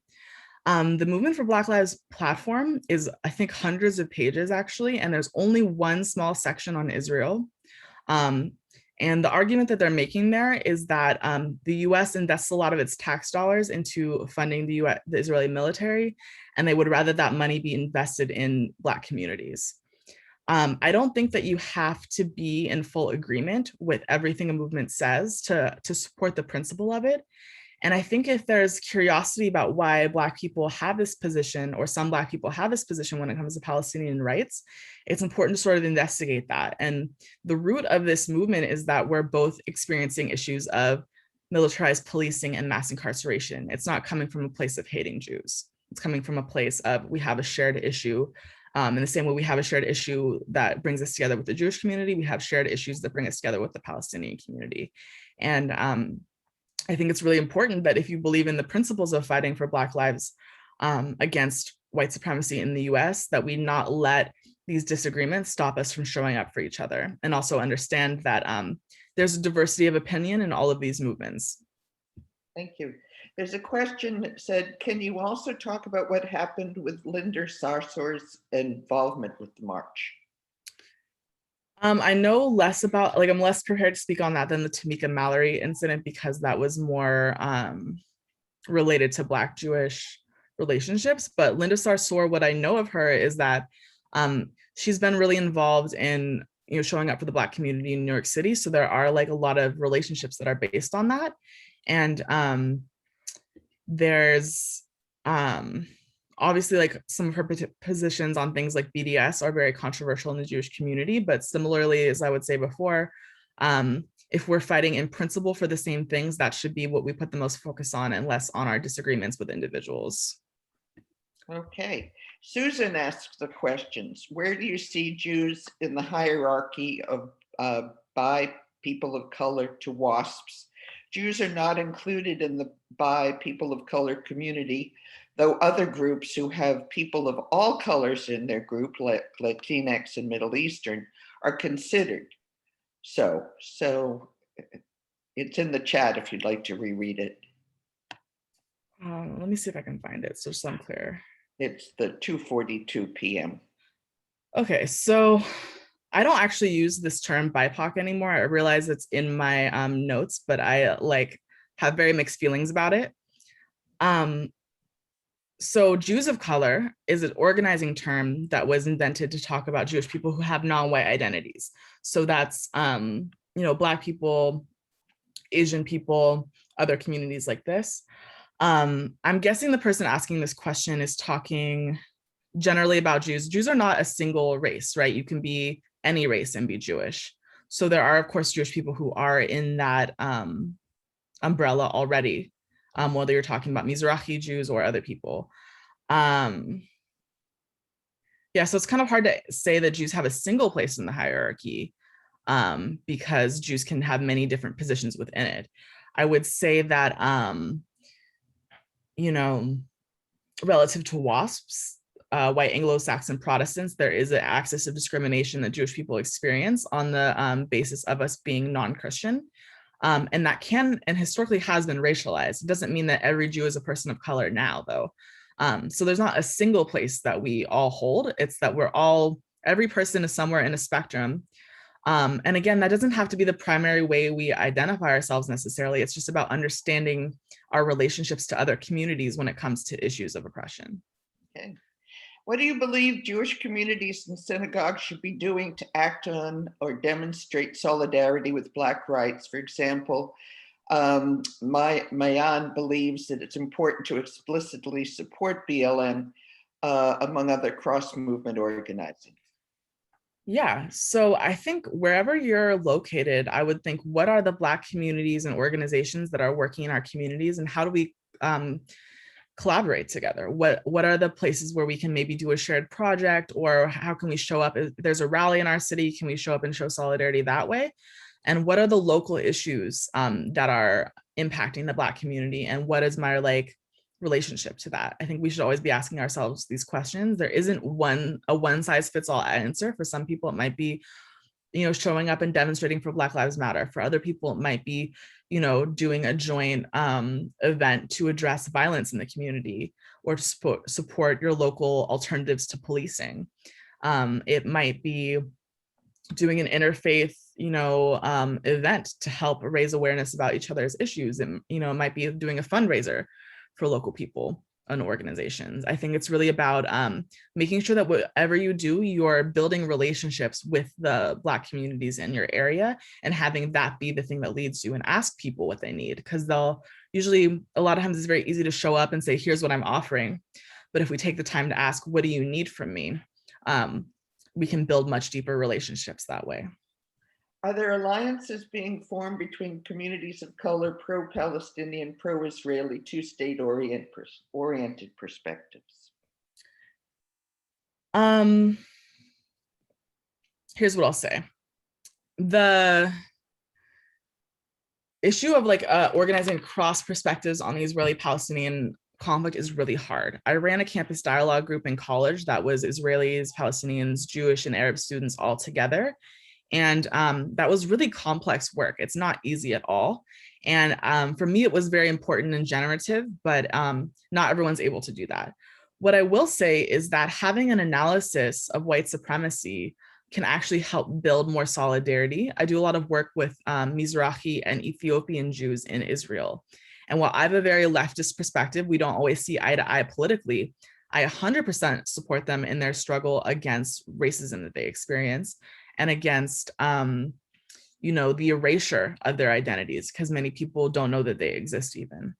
The Movement for Black Lives platform is, I think, hundreds of pages actually, and there's only one small section on Israel. And the argument that they're making there is that the US invests a lot of its tax dollars into funding the Israeli military, and they would rather that money be invested in Black communities. I don't think that you have to be in full agreement with everything a movement says to support the principle of it. And I think if there's curiosity about why Black people have this position, or some Black people have this position when it comes to Palestinian rights, it's important to sort of investigate that. And the root of this movement is that we're both experiencing issues of militarized policing and mass incarceration. It's not coming from a place of hating Jews. It's coming from a place of we have a shared issue. In the same way we have a shared issue that brings us together with the Jewish community, we have shared issues that bring us together with the Palestinian community. And I think it's really important that if you believe in the principles of fighting for Black lives against white supremacy in the US, that we not let these disagreements stop us from showing up for each other, and also understand that there's a diversity of opinion in all of these movements. Thank you. There's a question that said, can you also talk about what happened with Linda Sarsour's involvement with the march? I know less about, I'm less prepared to speak on that than the Tamika Mallory incident, because that was more related to Black Jewish relationships. But Linda Sarsour, what I know of her is that she's been really involved in showing up for the Black community in New York City. So there are a lot of relationships that are based on that. And there's obviously some of her positions on things like BDS are very controversial in the Jewish community, but similarly, as I would say before, if we're fighting in principle for the same things, that should be what we put the most focus on, and less on our disagreements with individuals. Okay. Susan asks the questions. Where do you see Jews in the hierarchy of by people of color to WASPs? Jews are not included in the by people of color community, though other groups who have people of all colors in their group, like Latinx and Middle Eastern, are considered. So it's in the chat if you'd like to reread it. Let me see if I can find it so I'm clear. It's the 2:42 p.m. Okay, so I don't actually use this term BIPOC anymore. I realize it's in my notes, but I like have very mixed feelings about it. So Jews of color is an organizing term that was invented to talk about Jewish people who have non-white identities. So that's, Black people, Asian people, other communities like this. I'm guessing the person asking this question is talking generally about Jews. Jews are not a single race, right? You can be any race and be Jewish. So there are, of course, Jewish people who are in that umbrella already, whether you're talking about Mizrahi Jews or other people. Yeah, so it's kind of hard to say that Jews have a single place in the hierarchy, because Jews can have many different positions within it. I would say that, relative to WASPs, white Anglo-Saxon Protestants, there is an axis of discrimination that Jewish people experience on the basis of us being non-Christian. And that can and historically has been racialized. It doesn't mean that every Jew is a person of color now, though. So there's not a single place that we all hold. It's that every person is somewhere in a spectrum. And again, that doesn't have to be the primary way we identify ourselves necessarily. It's just about understanding our relationships to other communities when it comes to issues of oppression. Okay. What do you believe Jewish communities and synagogues should be doing to act on or demonstrate solidarity with Black rights? For example, Mayan believes that it's important to explicitly support BLM, among other cross-movement organizing. Yeah, so I think wherever you're located, I would think, what are the Black communities and organizations that are working in our communities, and how do we collaborate together? What are the places where we can maybe do a shared project, or how can we show up if there's a rally in our city? Can we show up and show solidarity that way? And what are the local issues that are impacting the Black community, and what is my relationship to that? I think we should always be asking ourselves these questions. There isn't a one size fits all answer. For some people, it might be, showing up and demonstrating for Black Lives Matter. For other people, it might be, doing a joint event to address violence in the community, or to support your local alternatives to policing. It might be doing an interfaith, event to help raise awareness about each other's issues. And, it might be doing a fundraiser for local people and organizations. I think it's really about making sure that whatever you do, you're building relationships with the Black communities in your area, and having that be the thing that leads you, and ask people what they need. Because they'll usually, a lot of times it's very easy to show up and say, here's what I'm offering. But if we take the time to ask, what do you need from me? We can build much deeper relationships that way. Are there alliances being formed between communities of color, pro-Palestinian, pro-Israeli, two-state oriented perspectives? Here's what I'll say. The issue of organizing cross perspectives on the Israeli-Palestinian conflict is really hard. I ran a campus dialogue group in college that was Israelis, Palestinians, Jewish, and Arab students all together. And that was really complex work. It's not easy at all. And for me, it was very important and generative, but not everyone's able to do that. What I will say is that having an analysis of white supremacy can actually help build more solidarity. I do a lot of work with Mizrahi and Ethiopian Jews in Israel. And while I have a very leftist perspective, we don't always see eye to eye politically, I 100% support them in their struggle against racism that they experience, and against the erasure of their identities, because many people don't know that they exist even.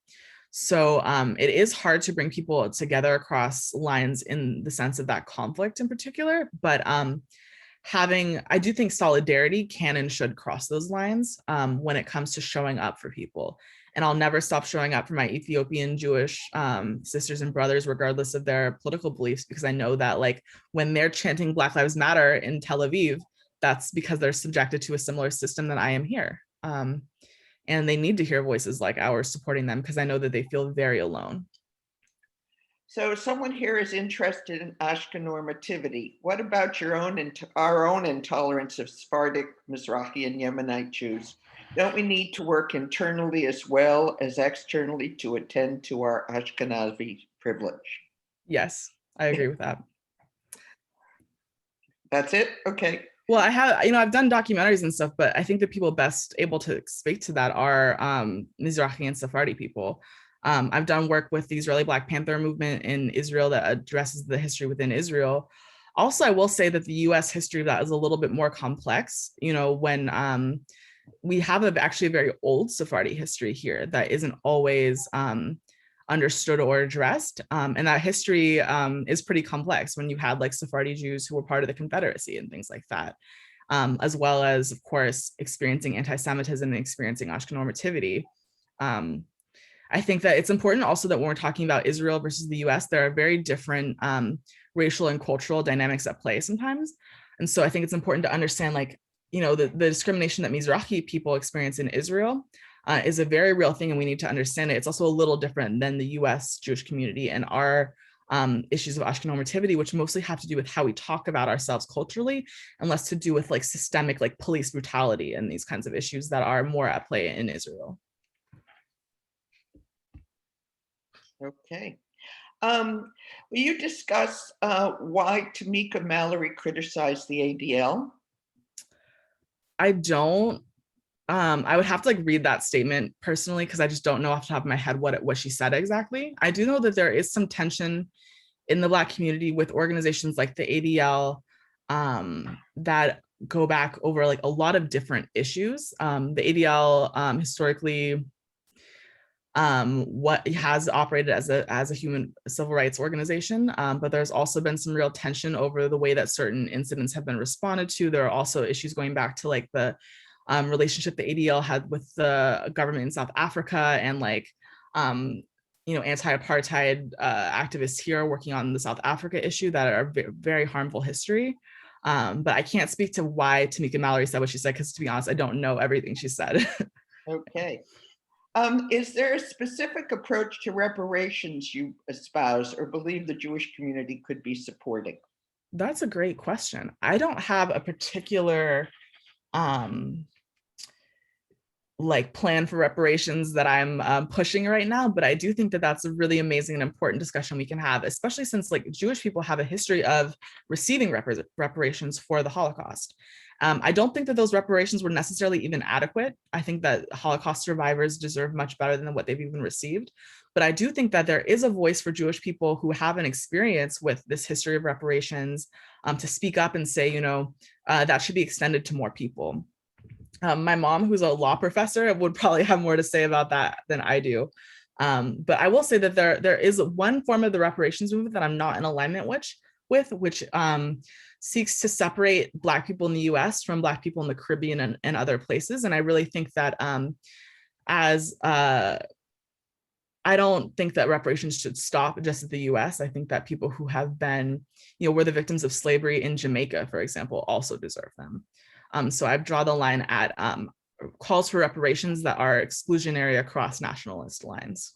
So it is hard to bring people together across lines in the sense of that conflict in particular, but I do think solidarity can and should cross those lines when it comes to showing up for people. And I'll never stop showing up for my Ethiopian Jewish sisters and brothers, regardless of their political beliefs, because I know that when they're chanting Black Lives Matter in Tel Aviv, that's because they're subjected to a similar system that I am here. And they need to hear voices like ours supporting them, because I know that they feel very alone. So someone here is interested in Ashka normativity. What about our own intolerance of Sephardic, Mizrahi, and Yemenite Jews? Don't we need to work internally as well as externally to attend to our Ashkenazi privilege? Yes. I agree with that. That's it? Okay. Well, I have, I've done documentaries and stuff, but I think the people best able to speak to that are Mizrahi and Sephardi people. I've done work with the Israeli Black Panther movement in Israel that addresses the history within Israel. Also, I will say that the US history of that is a little bit more complex, when we have actually a very old Sephardi history here that isn't always understood or addressed. And that history is pretty complex when you had like Sephardi Jews who were part of the Confederacy and things like that, as well as, of course, experiencing anti-Semitism and experiencing Ashkenormativity. I think that it's important also that when we're talking about Israel versus the US, there are very different racial and cultural dynamics at play sometimes. And so I think it's important to understand, like, the discrimination that Mizrahi people experience in Israel is a very real thing, and we need to understand it. It's also a little different than the US Jewish community and our issues of Ashkenormativity, which mostly have to do with how we talk about ourselves culturally, and less to do with like systemic like police brutality and these kinds of issues that are more at play in Israel. Okay. Will you discuss why Tamika Mallory criticized the ADL? I don't. I would have to like read that statement personally because I just don't know off the top of my head what she said exactly. I do know that there is some tension in the Black community with organizations like the ADL that go back over like a lot of different issues. The ADL historically what has operated as a human civil rights organization, but there's also been some real tension over the way that certain incidents have been responded to. There are also issues going back to like the relationship the ADL had with the government in South Africa, and like anti-apartheid activists here working on the South Africa issue that are very harmful history. But I can't speak to why Tamika Mallory said what she said, because to be honest, I don't know everything she said. Okay. Is there a specific approach to reparations you espouse or believe the Jewish community could be supporting? That's a great question. I don't have a particular like plan for reparations that I'm pushing right now, but I do think that that's a really amazing and important discussion we can have, especially since like Jewish people have a history of receiving reparations for the Holocaust. I don't think that those reparations were necessarily even adequate. I think that Holocaust survivors deserve much better than what they've even received. But I do think that there is a voice for Jewish people who have an experience with this history of reparations to speak up and say, that should be extended to more people. My mom, who's a law professor, would probably have more to say about that than I do. But I will say that there is one form of the reparations movement that I'm not in alignment with, which seeks to separate Black people in the US from Black people in the Caribbean and other places. And I really think that I don't think that reparations should stop just at the US. I think that people who have been, were the victims of slavery in Jamaica, for example, also deserve them. So I draw the line at calls for reparations that are exclusionary across nationalist lines.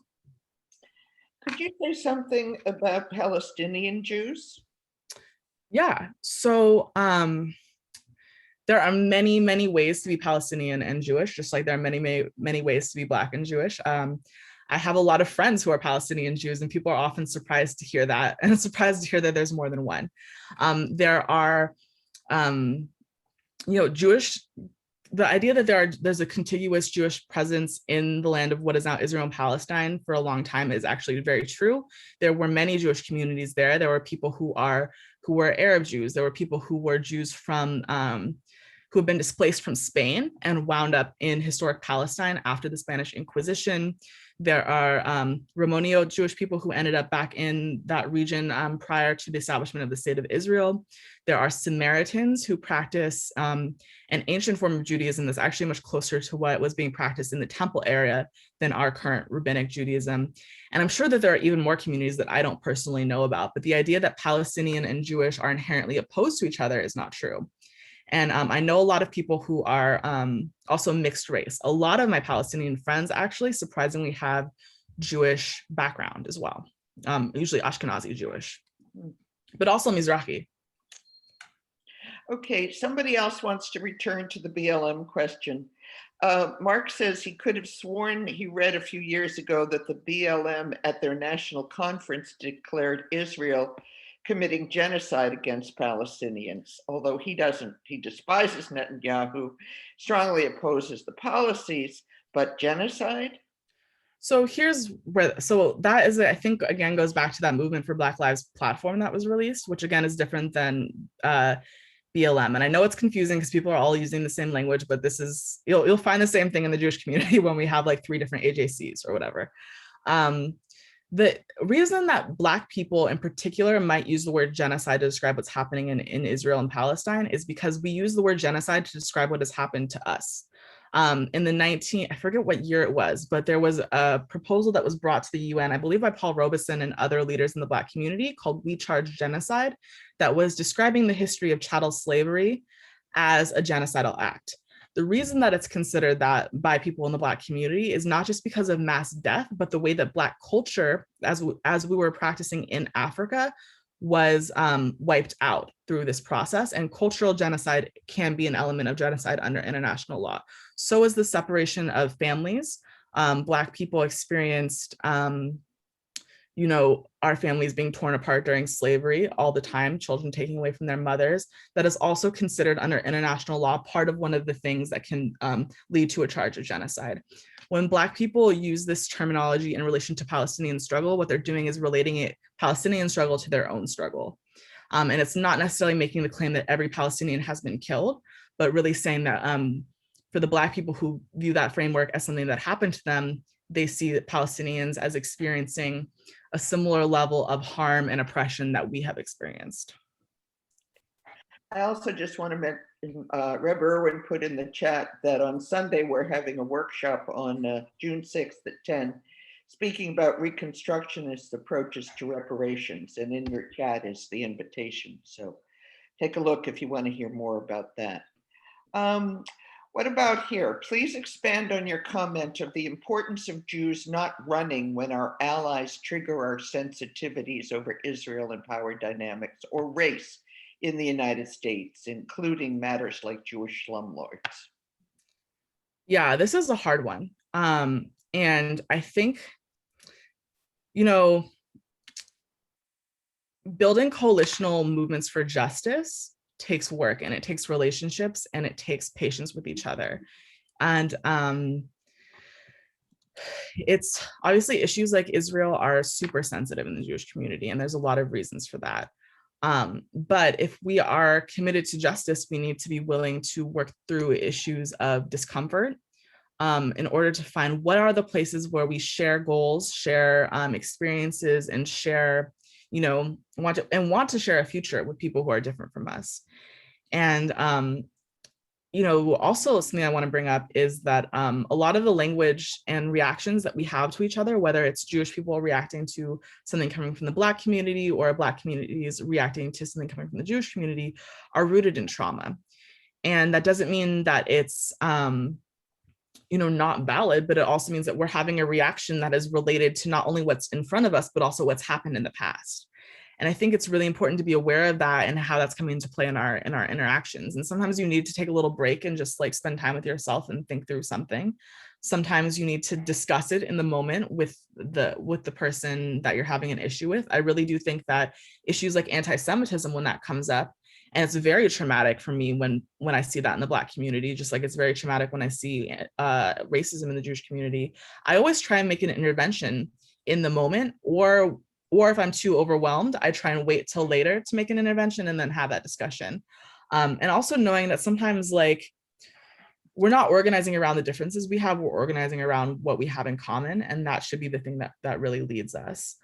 Could you say something about Palestinian Jews? Yeah, so there are many, many ways to be Palestinian and Jewish, just like there are many, many ways to be Black and Jewish. I have a lot of friends who are Palestinian Jews, and people are often surprised to hear that, and surprised to hear that there's more than one. There are, Jewish, the idea that there's a contiguous Jewish presence in the land of what is now Israel and Palestine for a long time is actually very true. There were many Jewish communities there. There were people who were Arab Jews. There were people who were Jews from who have been displaced from Spain and wound up in historic Palestine after the Spanish Inquisition. There are Romanio Jewish people who ended up back in that region prior to the establishment of the state of Israel. There are Samaritans who practice an ancient form of Judaism that's actually much closer to what was being practiced in the temple area than our current rabbinic Judaism. And I'm sure that there are even more communities that I don't personally know about, but the idea that Palestinian and Jewish are inherently opposed to each other is not true. And I know a lot of people who are also mixed race. A lot of my Palestinian friends actually surprisingly have Jewish background as well, usually Ashkenazi Jewish, but also Mizrahi. Okay, somebody else wants to return to the BLM question. Mark says he could have sworn he read a few years ago that the BLM at their national conference declared Israel committing genocide against Palestinians, although he doesn't. He despises Netanyahu, strongly opposes the policies, but genocide? So here's where, so that is, I think, again, goes back to that Movement for Black Lives platform that was released, which again is different than BLM. And I know it's confusing because people are all using the same language, but this is, you'll find the same thing in the Jewish community when we have like 3 different AJCs or whatever. The reason that Black people in particular might use the word genocide to describe what's happening in Israel and Palestine is because we use the word genocide to describe what has happened to us. In the I forget what year it was, but there was a proposal that was brought to the UN, I believe by Paul Robeson and other leaders in the Black community, called We Charge Genocide, that was describing the history of chattel slavery as a genocidal act. The reason that it's considered that by people in the Black community is not just because of mass death, but the way that Black culture, as we were practicing in Africa, was wiped out through this process. And cultural genocide can be an element of genocide under international law. So is the separation of families. Black people experienced, our families being torn apart during slavery all the time, children taken away from their mothers. That is also considered under international law part of one of the things that can lead to a charge of genocide. When Black people use this terminology in relation to Palestinian struggle, what they're doing is relating Palestinian struggle to their own struggle. And it's not necessarily making the claim that every Palestinian has been killed, but really saying that for the Black people who view that framework as something that happened to them, they see that Palestinians as experiencing a similar level of harm and oppression that we have experienced. I also just want to mention, Reb Irwin put in the chat that on Sunday we're having a workshop on June 6th at 10, speaking about Reconstructionist approaches to reparations, and in your chat is the invitation. So take a look if you want to hear more about that. What about here? Please expand on your comment of the importance of Jews not running when our allies trigger our sensitivities over Israel and power dynamics or race in the United States, including matters like Jewish slumlords. Yeah, this is a hard one. And I think, building coalitional movements for justice takes work, and it takes relationships, and it takes patience with each other. And it's obviously issues like Israel are super sensitive in the Jewish community, and there's a lot of reasons for that. But if we are committed to justice, we need to be willing to work through issues of discomfort in order to find what are the places where we share goals, share experiences, and share, want to share a future with people who are different from us. And also something I want to bring up is that a lot of the language and reactions that we have to each other, whether it's Jewish people reacting to something coming from the Black community or Black communities reacting to something coming from the Jewish community, are rooted in trauma. And that doesn't mean that it's not valid, but it also means that we're having a reaction that is related to not only what's in front of us, but also what's happened in the past. And I think it's really important to be aware of that and how that's coming into play in our interactions. And sometimes you need to take a little break and just like spend time with yourself and think through something. Sometimes you need to discuss it in the moment with the person that you're having an issue with. I really do think that issues like anti-Semitism, when that comes up, and it's very traumatic for me when I see that in the Black community, just like it's very traumatic when I see racism in the Jewish community, I always try and make an intervention in the moment, or if I'm too overwhelmed, I try and wait till later to make an intervention and then have that discussion. And also knowing that sometimes like we're not organizing around the differences we have, we're organizing around what we have in common. And that should be the thing that really leads us.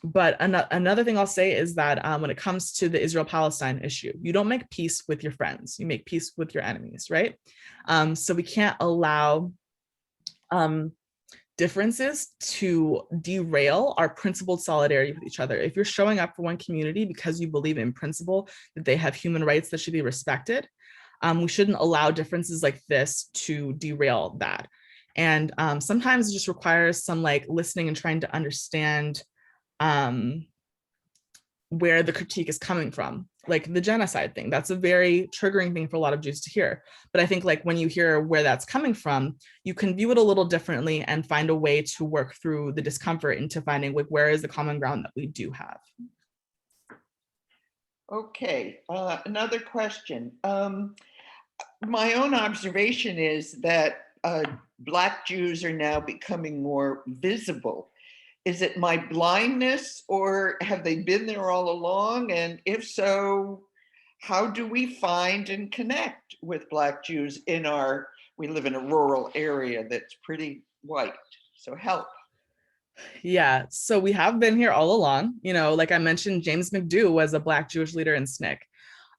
But another thing I'll say is that when it comes to the Israel-Palestine issue, you don't make peace with your friends, you make peace with your enemies, right? So we can't allow differences to derail our principled solidarity with each other. If you're showing up for one community because you believe in principle that they have human rights that should be respected, we shouldn't allow differences like this to derail that. And sometimes it just requires some like listening and trying to understand where the critique is coming from, like the genocide thing. That's a very triggering thing for a lot of Jews to hear. But I think like when you hear where that's coming from, you can view it a little differently and find a way to work through the discomfort into finding like where is the common ground that we do have. Okay, another question. My own observation is that Black Jews are now becoming more visible. Is it my blindness, or have they been there all along? And if so, how do we find and connect with Black Jews we live in a rural area that's pretty white, so help. Yeah, so we have been here all along. You know, like I mentioned, James McDew was a Black Jewish leader in SNCC.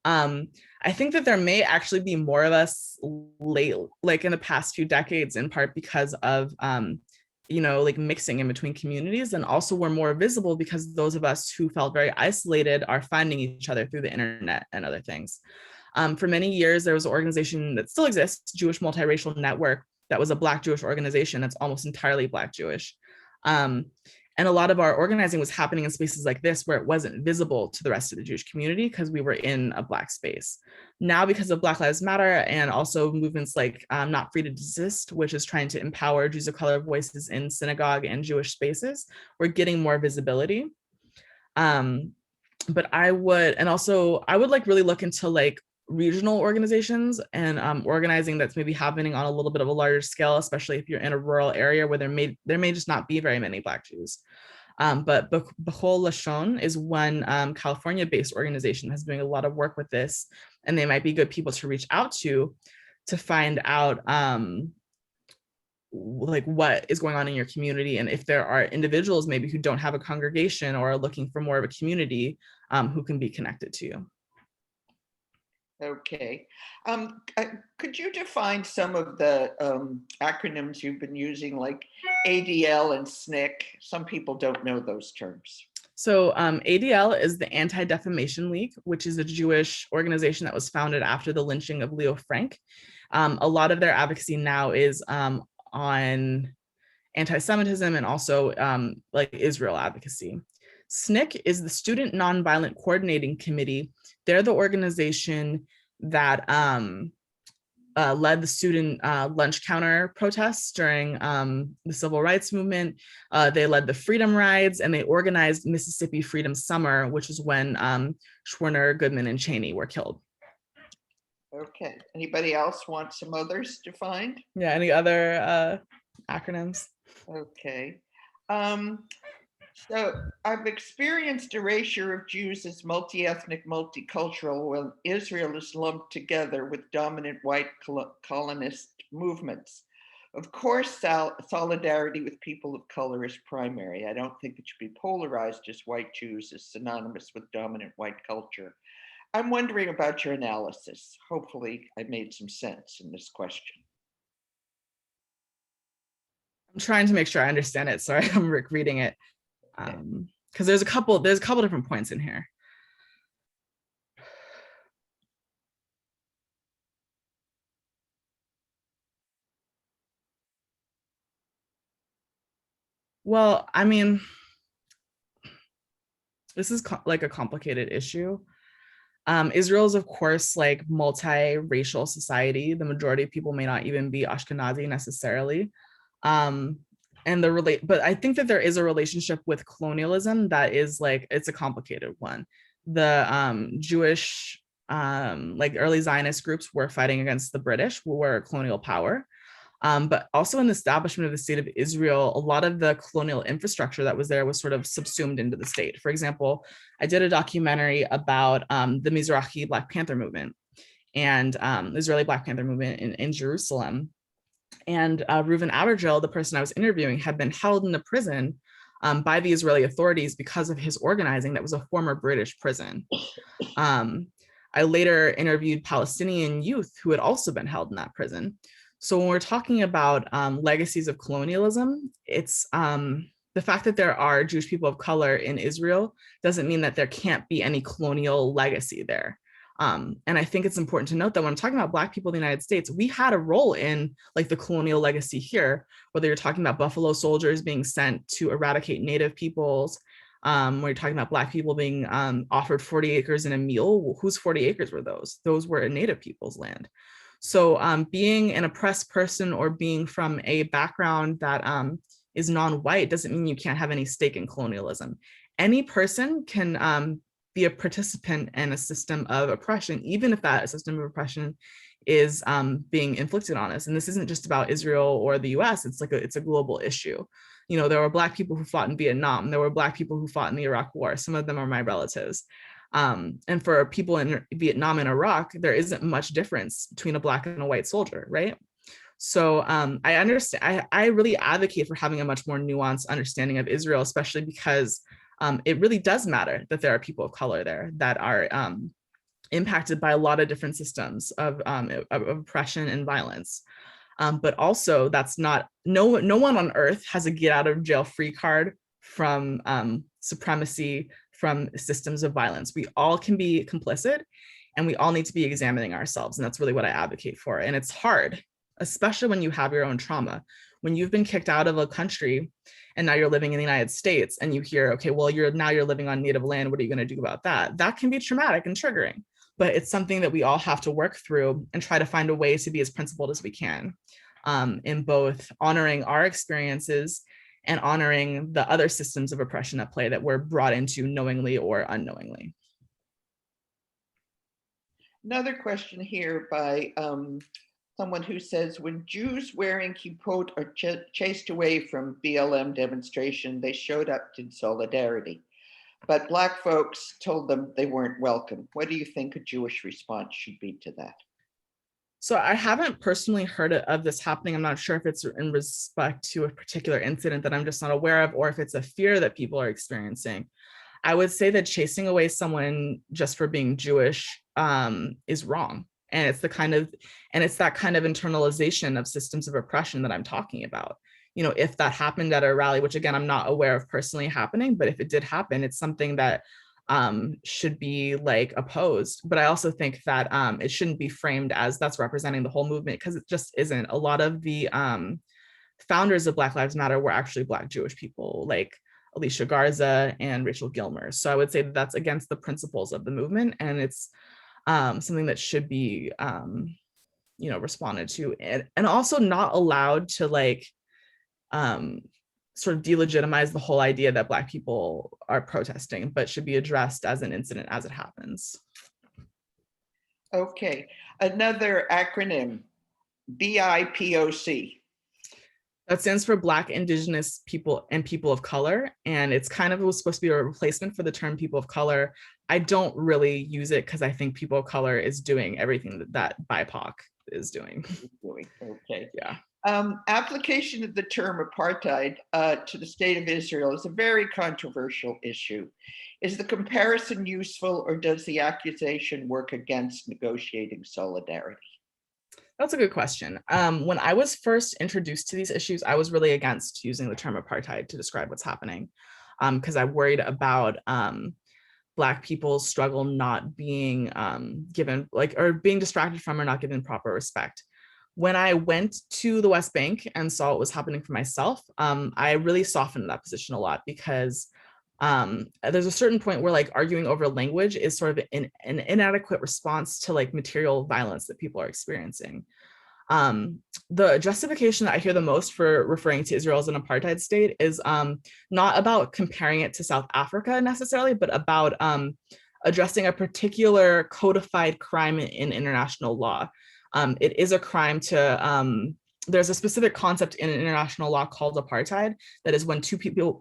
I think that there may actually be more of us late, like in the past few decades, in part because of, you know, like mixing in between communities, and also we're more visible because those of us who felt very isolated are finding each other through the internet and other things. For many years, there was an organization that still exists, Jewish Multiracial Network, that was a Black Jewish organization that's almost entirely Black Jewish. And a lot of our organizing was happening in spaces like this where it wasn't visible to the rest of the Jewish community because we were in a Black space. Now, because of Black Lives Matter and also movements like Not Free to Desist, which is trying to empower Jews of color voices in synagogue and Jewish spaces, we're getting more visibility. But I would like really look into like regional organizations and organizing that's maybe happening on a little bit of a larger scale, especially if you're in a rural area where there may just not be very many Black Jews. But Bechol Lashon is one California-based organization that's doing a lot of work with this, and they might be good people to reach out to find out like what is going on in your community, and if there are individuals maybe who don't have a congregation or are looking for more of a community who can be connected to you. Okay. Could you define some of the acronyms you've been using, like ADL and SNCC? Some people don't know those terms. So ADL is the Anti-Defamation League, which is a Jewish organization that was founded after the lynching of Leo Frank. A lot of their advocacy now is on anti-Semitism and also like Israel advocacy. SNCC is the Student Nonviolent Coordinating Committee. They're the organization that led the student lunch counter protests during the civil rights movement. They led the freedom rides, and they organized Mississippi Freedom Summer, which is when Schwerner, Goodman, and Cheney were killed. Okay. Anybody else want some others defined? Yeah, any other acronyms? Okay. So I've experienced erasure of Jews as multi-ethnic, multicultural when Israel is lumped together with dominant white colonist movements. Of course, solidarity with people of color is primary. I don't think it should be polarized as white Jews is synonymous with dominant white culture. I'm wondering about your analysis. Hopefully I made some sense in this question. I'm trying to make sure I understand it. Sorry, I'm reading it. Because there's a couple different points in here. Well, I mean, this is like a complicated issue. Israel is, of course, like multiracial society. The majority of people may not even be Ashkenazi necessarily. But I think that there is a relationship with colonialism that is like, it's a complicated one. The Jewish, like early Zionist groups were fighting against the British, who were a colonial power. But also in the establishment of the state of Israel, a lot of the colonial infrastructure that was there was sort of subsumed into the state. For example, I did a documentary about the Mizrahi Black Panther movement and the Israeli Black Panther movement in Jerusalem. And Reuven Abergel, the person I was interviewing, had been held in a prison by the Israeli authorities because of his organizing that was a former British prison. I later interviewed Palestinian youth who had also been held in that prison. So when we're talking about legacies of colonialism, it's the fact that there are Jewish people of color in Israel doesn't mean that there can't be any colonial legacy there. And I think it's important to note that when I'm talking about Black people in the United States, we had a role in like the colonial legacy here, whether you're talking about Buffalo soldiers being sent to eradicate Native peoples, when you're talking about Black people being offered 40 acres and a meal, whose 40 acres were those? Those were Native people's land. So being an oppressed person or being from a background that is non-white doesn't mean you can't have any stake in colonialism. Any person can be a participant in a system of oppression, even if that system of oppression is being inflicted on us. And this isn't just about Israel or the US, it's a global issue. You know, there were Black people who fought in Vietnam, there were Black people who fought in the Iraq War. Some of them are my relatives. And for people in Vietnam and Iraq, there isn't much difference between a Black and a white soldier, right? So I understand, I really advocate for having a much more nuanced understanding of Israel, especially because it really does matter that there are people of color there that are impacted by a lot of different systems of oppression and violence. But also that's not, no one on earth has a get out of jail free card from supremacy, from systems of violence. We all can be complicit and we all need to be examining ourselves. And that's really what I advocate for. And it's hard, especially when you have your own trauma. When you've been kicked out of a country and now you're living in the United States and you hear, okay, well, you're living on native land. What are you going to do about that? That can be traumatic and triggering, but it's something that we all have to work through and try to find a way to be as principled as we can in both honoring our experiences and honoring the other systems of oppression at play that we're brought into knowingly or unknowingly. Another question here by someone who says, when Jews wearing kippot are chased away from BLM demonstration, they showed up in solidarity, but Black folks told them they weren't welcome. What do you think a Jewish response should be to that? So I haven't personally heard of this happening. I'm not sure if it's in respect to a particular incident that I'm just not aware of, or if it's a fear that people are experiencing. I would say that chasing away someone just for being Jewish is wrong. And it's that kind of internalization of systems of oppression that I'm talking about. You know, if that happened at a rally, which again, I'm not aware of personally happening, but if it did happen, it's something that should be like opposed. But I also think that it shouldn't be framed as that's representing the whole movement, because it just isn't. A lot of the founders of Black Lives Matter were actually Black Jewish people, like Alicia Garza and Rachel Gilmer. So I would say that that's against the principles of the movement, and it's something that should be responded to, and also not allowed to like sort of delegitimize the whole idea that Black people are protesting, but should be addressed as an incident as it happens. Okay, another acronym, BIPOC. That stands for Black, Indigenous People, and People of Color. And it's kind of was supposed to be a replacement for the term people of color. I don't really use it because I think people of color is doing everything that BIPOC is doing. Okay. Yeah. Application of the term apartheid to the state of Israel is a very controversial issue. Is the comparison useful, or does the accusation work against negotiating solidarity? That's a good question. When I was first introduced to these issues, I was really against using the term apartheid to describe what's happening, because I worried about Black people's struggle not being given, or being distracted from, or not given proper respect. When I went to the West Bank and saw what was happening for myself, I really softened that position a lot, because there's a certain point where like arguing over language is sort of an inadequate response to like material violence that people are experiencing. The justification that I hear the most for referring to Israel as an apartheid state is not about comparing it to South Africa necessarily, but about addressing a particular codified crime in international law. It is a crime to, there's a specific concept in international law called apartheid, that is when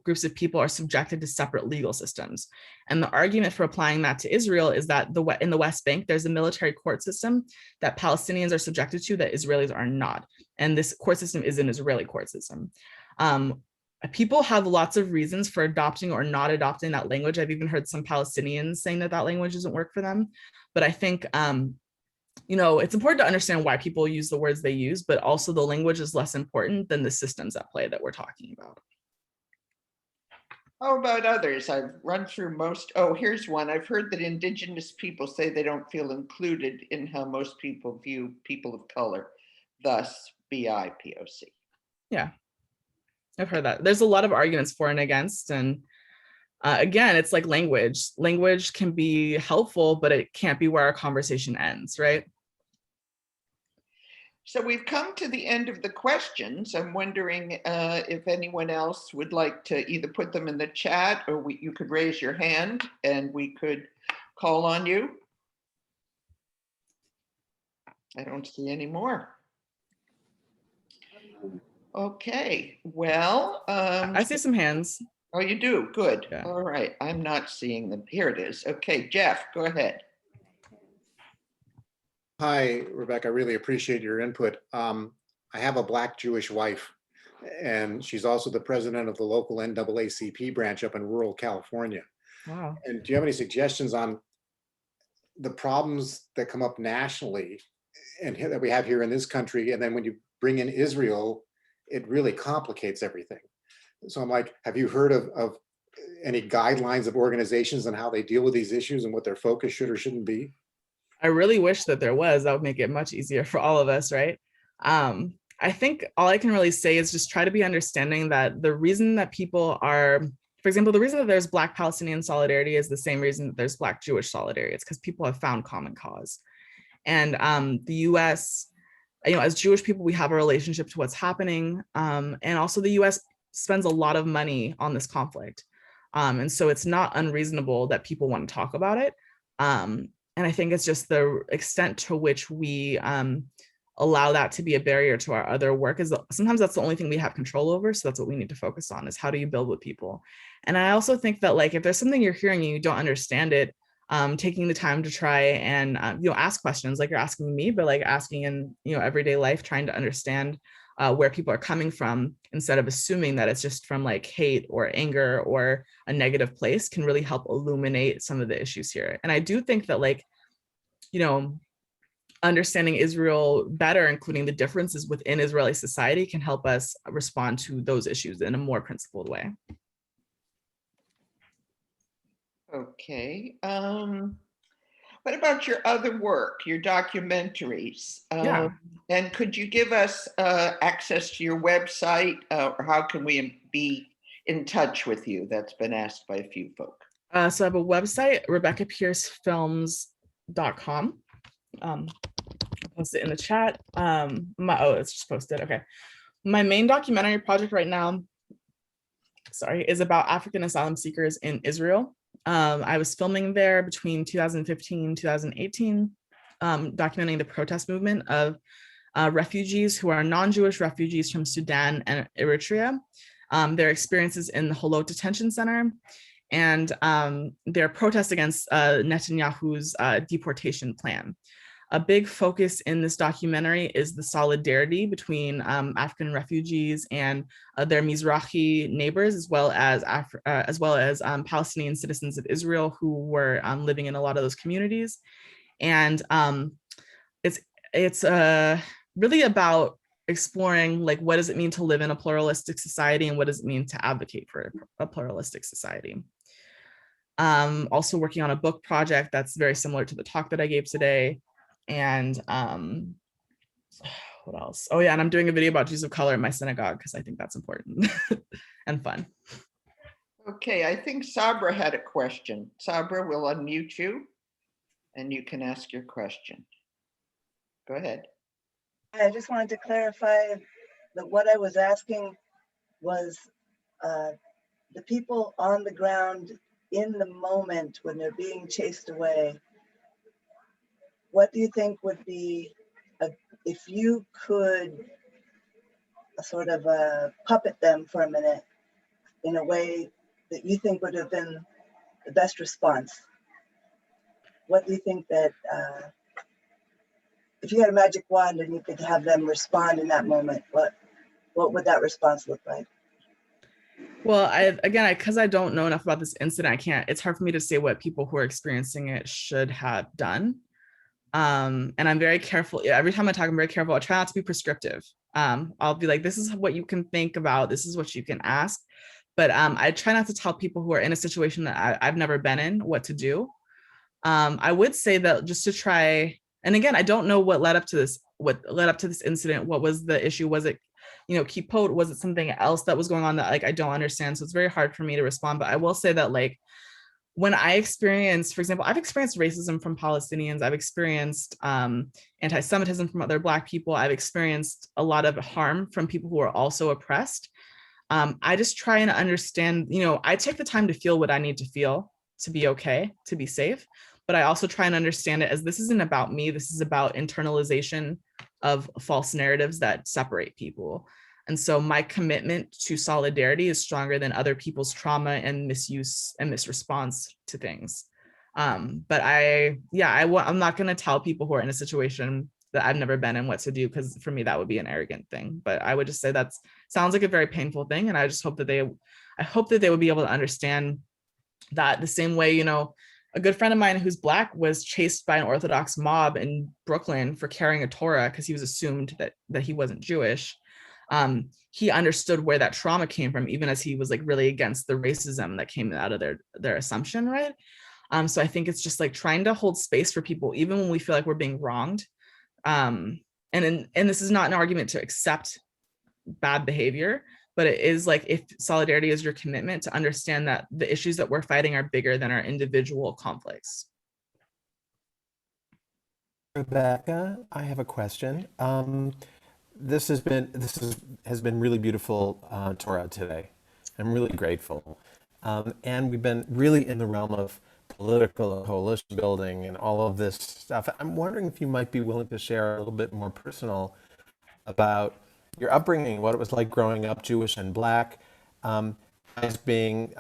groups of people are subjected to separate legal systems. And the argument for applying that to Israel is that in the West Bank, there's a military court system that Palestinians are subjected to that Israelis are not. And this court system is an Israeli court system. People have lots of reasons for adopting or not adopting that language. I've even heard some Palestinians saying that language doesn't work for them. But I think it's important to understand why people use the words they use, but also the language is less important than the systems at play that we're talking about. How about others? I've run through most. Oh, here's one. I've heard that Indigenous people say they don't feel included in how most people view people of color, thus BIPOC. Yeah, I've heard that. There's a lot of arguments for and against, and again, it's like language. Language can be helpful, but it can't be where our conversation ends, right? So we've come to the end of the questions. I'm wondering if anyone else would like to either put them in the chat, or you could raise your hand and we could call on you? I don't see any more. Okay, well, I see some hands. oh, you do, good. Yeah. All right, I'm not seeing them. Here it is. Okay, Jeff, go ahead. Hi, Rebecca. I really appreciate your input. I have a Black Jewish wife, and she's also the president of the local NAACP branch up in rural California. Wow. And do you have any suggestions on the problems that come up nationally and that we have here in this country? And then when you bring in Israel, it really complicates everything. So I'm like, have you heard of any guidelines of organizations on how they deal with these issues and what their focus should or shouldn't be? I really wish that there was. That would make it much easier for all of us, right? I think all I can really say is just try to be understanding that the reason that people are, for example, the reason that there's Black Palestinian solidarity is the same reason that there's Black Jewish solidarity. It's because people have found common cause. And the US, as Jewish people, we have a relationship to what's happening. And also the US spends a lot of money on this conflict. And so it's not unreasonable that people want to talk about it. And I think it's just the extent to which we allow that to be a barrier to our other work is sometimes that's the only thing we have control over. So that's what we need to focus on, is how do you build with people? And I also think that, like, if there's something you're hearing and you don't understand it, taking the time to try and ask questions like you're asking me, but like asking in everyday life, trying to understand where people are coming from instead of assuming that it's just from like hate or anger or a negative place, can really help illuminate some of the issues here. And I do think that, like, understanding Israel better, including the differences within Israeli society, can help us respond to those issues in a more principled way. Okay. What about your other work, your documentaries? Yeah. And could you give us access to your website, or how can we be in touch with you? That's been asked by a few folk. So I have a website, RebeccaPierceFilms.com. I'll post it in the chat. It's just posted. Okay. My main documentary project right now, is about African asylum seekers in Israel. I was filming there between 2015 and 2018, documenting the protest movement of refugees who are non-Jewish refugees from Sudan and Eritrea, their experiences in the Holot Detention Center, and their protest against Netanyahu's deportation plan. A big focus in this documentary is the solidarity between African refugees and their Mizrahi neighbors, as well as Palestinian citizens of Israel who were living in a lot of those communities. And it's really about exploring, like, what does it mean to live in a pluralistic society, and what does it mean to advocate for a pluralistic society. Also working on a book project that's very similar to the talk that I gave today. And what else? Oh yeah, and I'm doing a video about Jews of color in my synagogue because I think that's important and fun. Okay, I think Sabra had a question. Sabra, we'll unmute you and you can ask your question. Go ahead. I just wanted to clarify that what I was asking was the people on the ground in the moment when they're being chased away. What do you think would be, if you could sort of puppet them for a minute in a way that you think would have been the best response? What do you think that, if you had a magic wand and you could have them respond in that moment, what would that response look like? Well, because I don't know enough about this incident, it's hard for me to say what people who are experiencing it should have done. And I'm very careful. Every time I talk, I'm very careful. I try not to be prescriptive. I'll be like, this is what you can think about. This is what you can ask. But I try not to tell people who are in a situation that I've never been in what to do. I would say that just to try, and again, I don't know what led up to this incident. What was the issue? Was it, Kippot? Was it something else that was going on that, like, I don't understand? So it's very hard for me to respond. But I will say that, like, when I experience, for example, I've experienced racism from Palestinians, I've experienced anti-Semitism from other Black people, I've experienced a lot of harm from people who are also oppressed. I just try and understand, I take the time to feel what I need to feel to be okay, to be safe. but I also try and understand it as this isn't about me. This is about internalization of false narratives that separate people. And so my commitment to solidarity is stronger than other people's trauma and misuse and misresponse to things. But I'm not going to tell people who are in a situation that I've never been in what to do, because for me, that would be an arrogant thing. But I would just say that sounds like a very painful thing. And I just hope that I hope that they would be able to understand that the same way, you know, a good friend of mine who's Black was chased by an Orthodox mob in Brooklyn for carrying a Torah because he was assumed that he wasn't Jewish. He understood where that trauma came from, even as he was like really against the racism that came out of their assumption, right? So I think it's just like trying to hold space for people, even when we feel like we're being wronged. And this is not an argument to accept bad behavior, but it is like, if solidarity is your commitment, to understand that the issues that we're fighting are bigger than our individual conflicts. Rebecca, I have a question. This has been really beautiful Torah today. I'm really grateful. And we've been really in the realm of political coalition building and all of this stuff. I'm wondering if you might be willing to share a little bit more personal about your upbringing, what it was like growing up Jewish and Black, as being,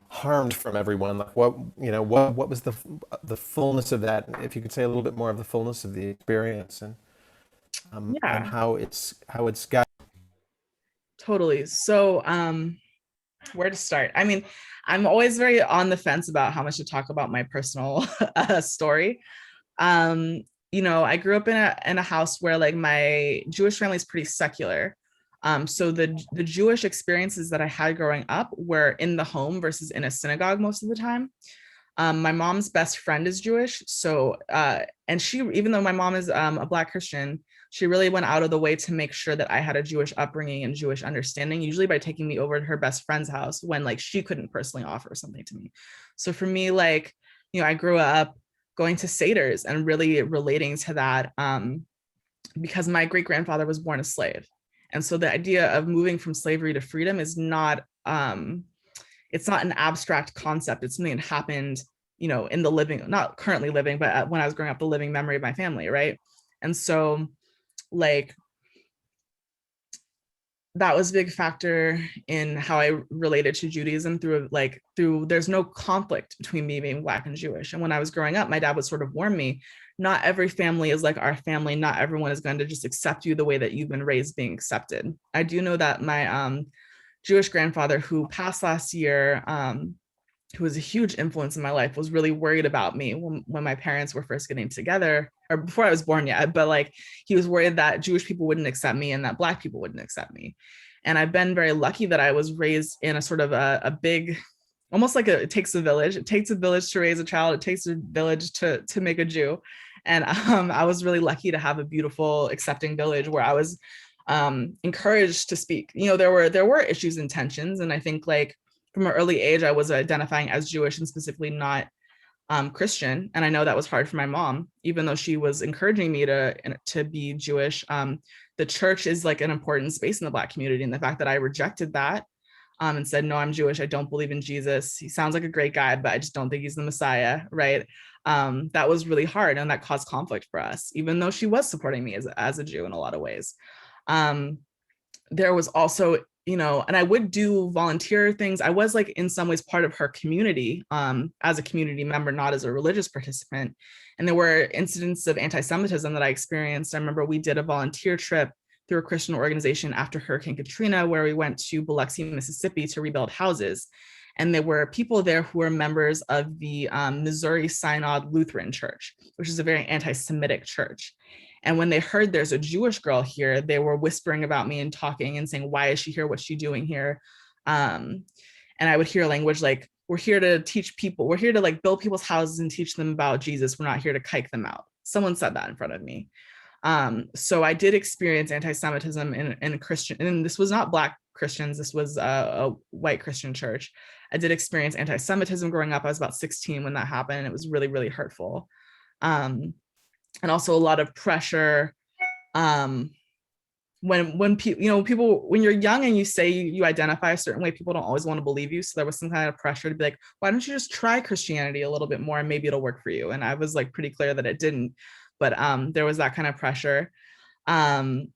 harmed from everyone. Like what was the fullness of that? If you could say a little bit more of the fullness of the experience and how it's got. Totally. So, where to start? I mean, I'm always very on the fence about how much to talk about my personal story. I grew up in a house where like my Jewish family is pretty secular. So the Jewish experiences that I had growing up were in the home versus in a synagogue most of the time. My mom's best friend is Jewish. So, and she, even though my mom is a Black Christian, she really went out of the way to make sure that I had a Jewish upbringing and Jewish understanding, usually by taking me over to her best friend's house when like she couldn't personally offer something to me. So for me, like, I grew up going to Seders and really relating to that because my great grandfather was born a slave. And so the idea of moving from slavery to freedom is not, it's not an abstract concept. It's something that happened, in the living, not currently living, but when I was growing up, the living memory of my family, right? And so like, that was a big factor in how I related to Judaism through there's no conflict between me being Black and Jewish. And when I was growing up, my dad would sort of warn me, not every family is like our family. Not everyone is going to just accept you the way that you've been raised being accepted. I do know that my Jewish grandfather, who passed last year, who was a huge influence in my life, was really worried about me when my parents were first getting together, or before I was born yet, but like he was worried that Jewish people wouldn't accept me and that Black people wouldn't accept me. And I've been very lucky that I was raised in a sort of a big, almost like it takes a village. It takes a village to raise a child. It takes a village to make a Jew. And I was really lucky to have a beautiful, accepting village where I was encouraged to speak. There were issues and tensions. And I think like from an early age, I was identifying as Jewish and specifically not Christian. And I know that was hard for my mom, even though she was encouraging me to be Jewish. The church is like an important space in the Black community. And the fact that I rejected that and said, no, I'm Jewish, I don't believe in Jesus. He sounds like a great guy, but I just don't think he's the Messiah, right? That was really hard, and that caused conflict for us, even though she was supporting me as a Jew in a lot of ways. There was also, and I would do volunteer things. I was like in some ways part of her community as a community member, not as a religious participant. And there were incidents of anti-Semitism that I experienced. I remember we did a volunteer trip through a Christian organization after Hurricane Katrina, where we went to Biloxi, Mississippi to rebuild houses. And there were people there who were members of the Missouri Synod Lutheran Church, which is a very anti-Semitic church. And when they heard there's a Jewish girl here, they were whispering about me and talking and saying, why is she here? What's she doing here? And I would hear language like, we're here to teach people. We're here to like build people's houses and teach them about Jesus. We're not here to kike them out. Someone said that in front of me. So I did experience anti-Semitism in Christian, and this was not Black Christians. This was a white Christian church. I did experience anti-Semitism growing up. I was about 16 when that happened. And it was really, really hurtful. And also a lot of pressure when people, when you're young and you say you identify a certain way, people don't always want to believe you. So there was some kind of pressure to be like, why don't you just try Christianity a little bit more and maybe it'll work for you? And I was like pretty clear that it didn't, but there was that kind of pressure. Coming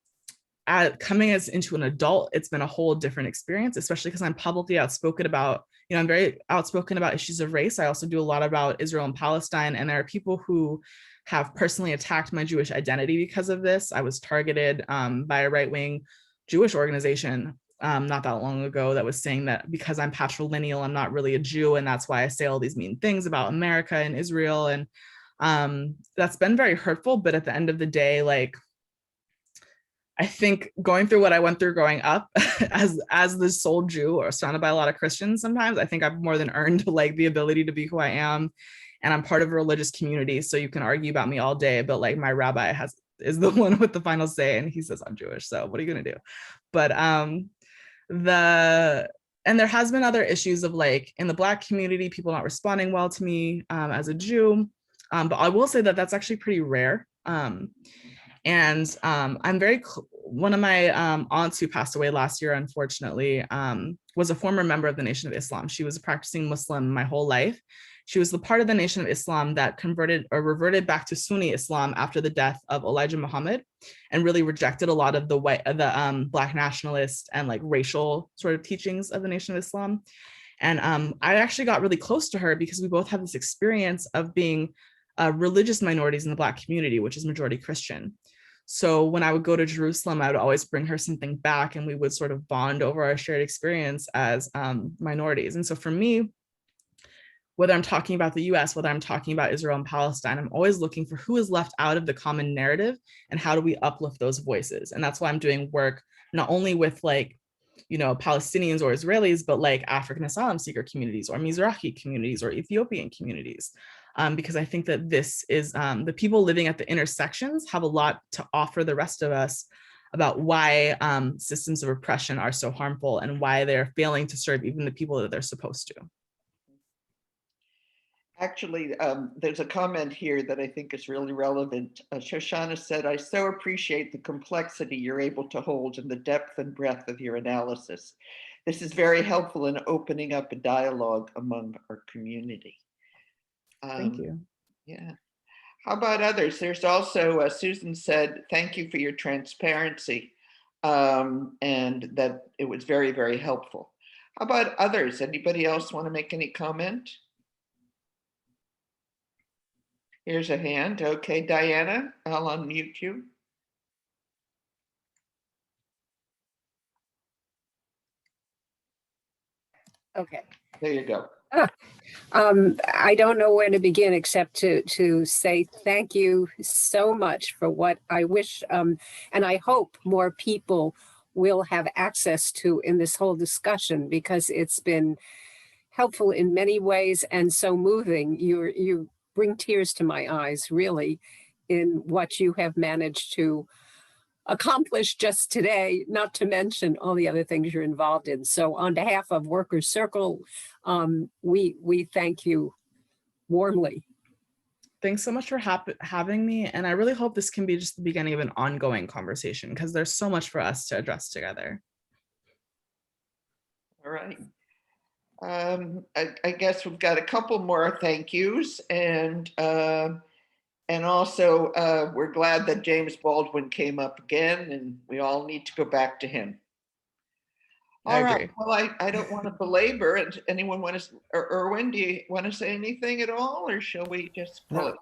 as into an adult, it's been a whole different experience, especially because I'm publicly outspoken about, I'm very outspoken about issues of race. I also do a lot about Israel and Palestine, and there are people who have personally attacked my Jewish identity because of this. I was targeted by a right-wing Jewish organization not that long ago that was saying that because I'm patrilineal, I'm not really a Jew, and that's why I say all these mean things about America and Israel. And that's been very hurtful. But at the end of the day, like, I think going through what I went through growing up as the sole Jew or surrounded by a lot of Christians, sometimes I think I've more than earned like the ability to be who I am. And I'm part of a religious community. So you can argue about me all day, but like my rabbi is the one with the final say, and he says I'm Jewish. So what are you gonna do? But and there has been other issues of like in the Black community, people not responding well to me as a Jew. But I will say that that's actually pretty rare. And I'm one of my aunts who passed away last year, unfortunately, was a former member of the Nation of Islam. She was a practicing Muslim my whole life. She was the part of the Nation of Islam that converted or reverted back to Sunni Islam after the death of Elijah Muhammad, and really rejected a lot of the Black nationalist and like racial sort of teachings of the Nation of Islam. And I actually got really close to her because we both had this experience of being religious minorities in the Black community, which is majority Christian. So when I would go to Jerusalem, I would always bring her something back, and we would sort of bond over our shared experience as minorities. And so for me, whether I'm talking about the US, whether I'm talking about Israel and Palestine, I'm always looking for who is left out of the common narrative and how do we uplift those voices. And that's why I'm doing work not only with like, Palestinians or Israelis, but like African asylum seeker communities or Mizrahi communities or Ethiopian communities. Because I think that this is the people living at the intersections have a lot to offer the rest of us about why systems of oppression are so harmful and why they're failing to serve even the people that they're supposed to. Actually, there's a comment here that I think is really relevant. Shoshana said, I so appreciate the complexity you're able to hold and the depth and breadth of your analysis. This is very helpful in opening up a dialogue among our community. Thank you. Yeah. How about others? There's also, Susan said, thank you for your transparency and that it was very, very helpful. How about others? Anybody else want to make any comment? Here's a hand. Okay, Diana, I'll unmute you. Okay. There you go. I don't know where to begin except to say thank you so much for what I wish and I hope more people will have access to in this whole discussion, because it's been helpful in many ways and so moving. You bring tears to my eyes, really, in what you have managed to accomplish just today, not to mention all the other things you're involved in. So on behalf of Workers Circle, we thank you warmly. Thanks so much for having me. And I really hope this can be just the beginning of an ongoing conversation, because there's so much for us to address together. All right. I guess we've got a couple more thank yous, and also we're glad that James Baldwin came up again, and we all need to go back to him. All right. Well, I don't want to belabor. And anyone want to, or Erwin, do you want to say anything at all, or shall we just call it?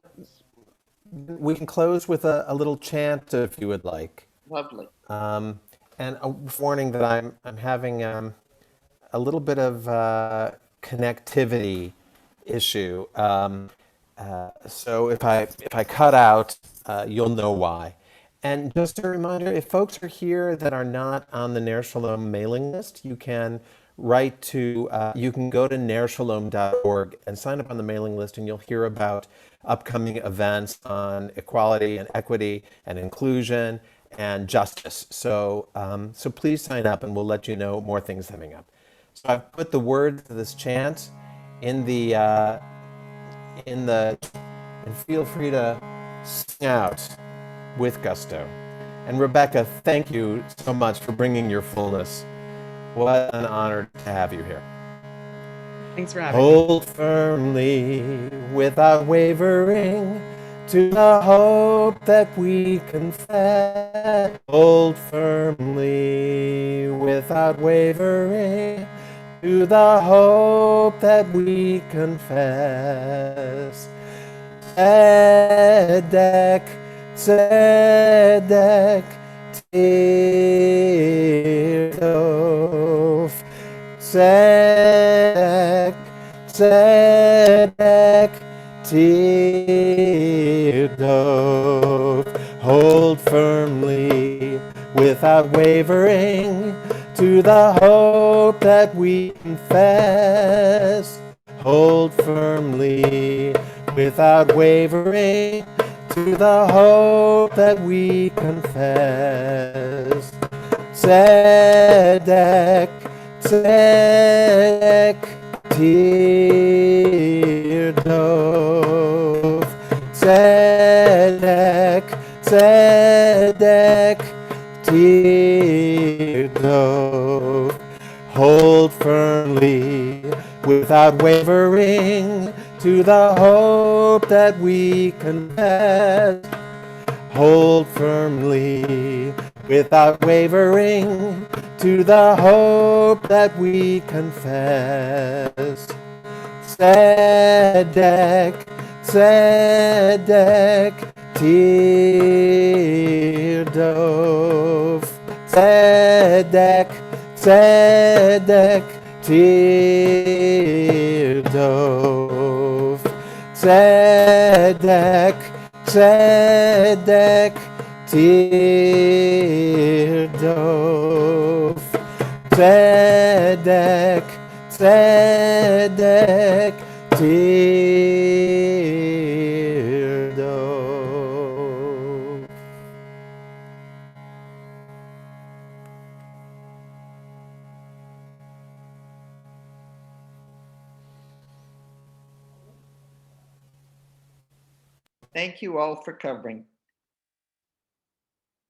We can close with a little chant if you would like. Lovely. And a warning that I'm having a little bit of connectivity issue. So if I cut out, you'll know why. And just a reminder, if folks are here that are not on the Ner Shalom mailing list, you can write to, you can go to nershalom.org and sign up on the mailing list, and you'll hear about upcoming events on equality and equity and inclusion and justice. So, so please sign up, and we'll let you know more things coming up. So I've put the words to this chant in the, and feel free to sing out with gusto. And Rebecca, thank you so much for bringing your fullness. What an honor to have you here. Thanks for having me. Hold firmly without wavering to the hope that we confess. Hold firmly without wavering to the hope that we confess. Tzedek, tzedek, tirdof. Tzedek, tzedek, tirdof. Hold firmly without wavering to the hope that we confess. Hold firmly without wavering to the hope that we confess. Tzedek, tzedek, tirdof. Tzedek, tzedek, tirdof. Hold firmly without wavering to the hope that we confess. Hold firmly without wavering to the hope that we confess. Tzedek, tzedek, tirdof. Tzedek, tzedek, tirdof. Tzedek, tzedek, tirdof. Tzedek, tzedek, tirdof. Thank you all for covering.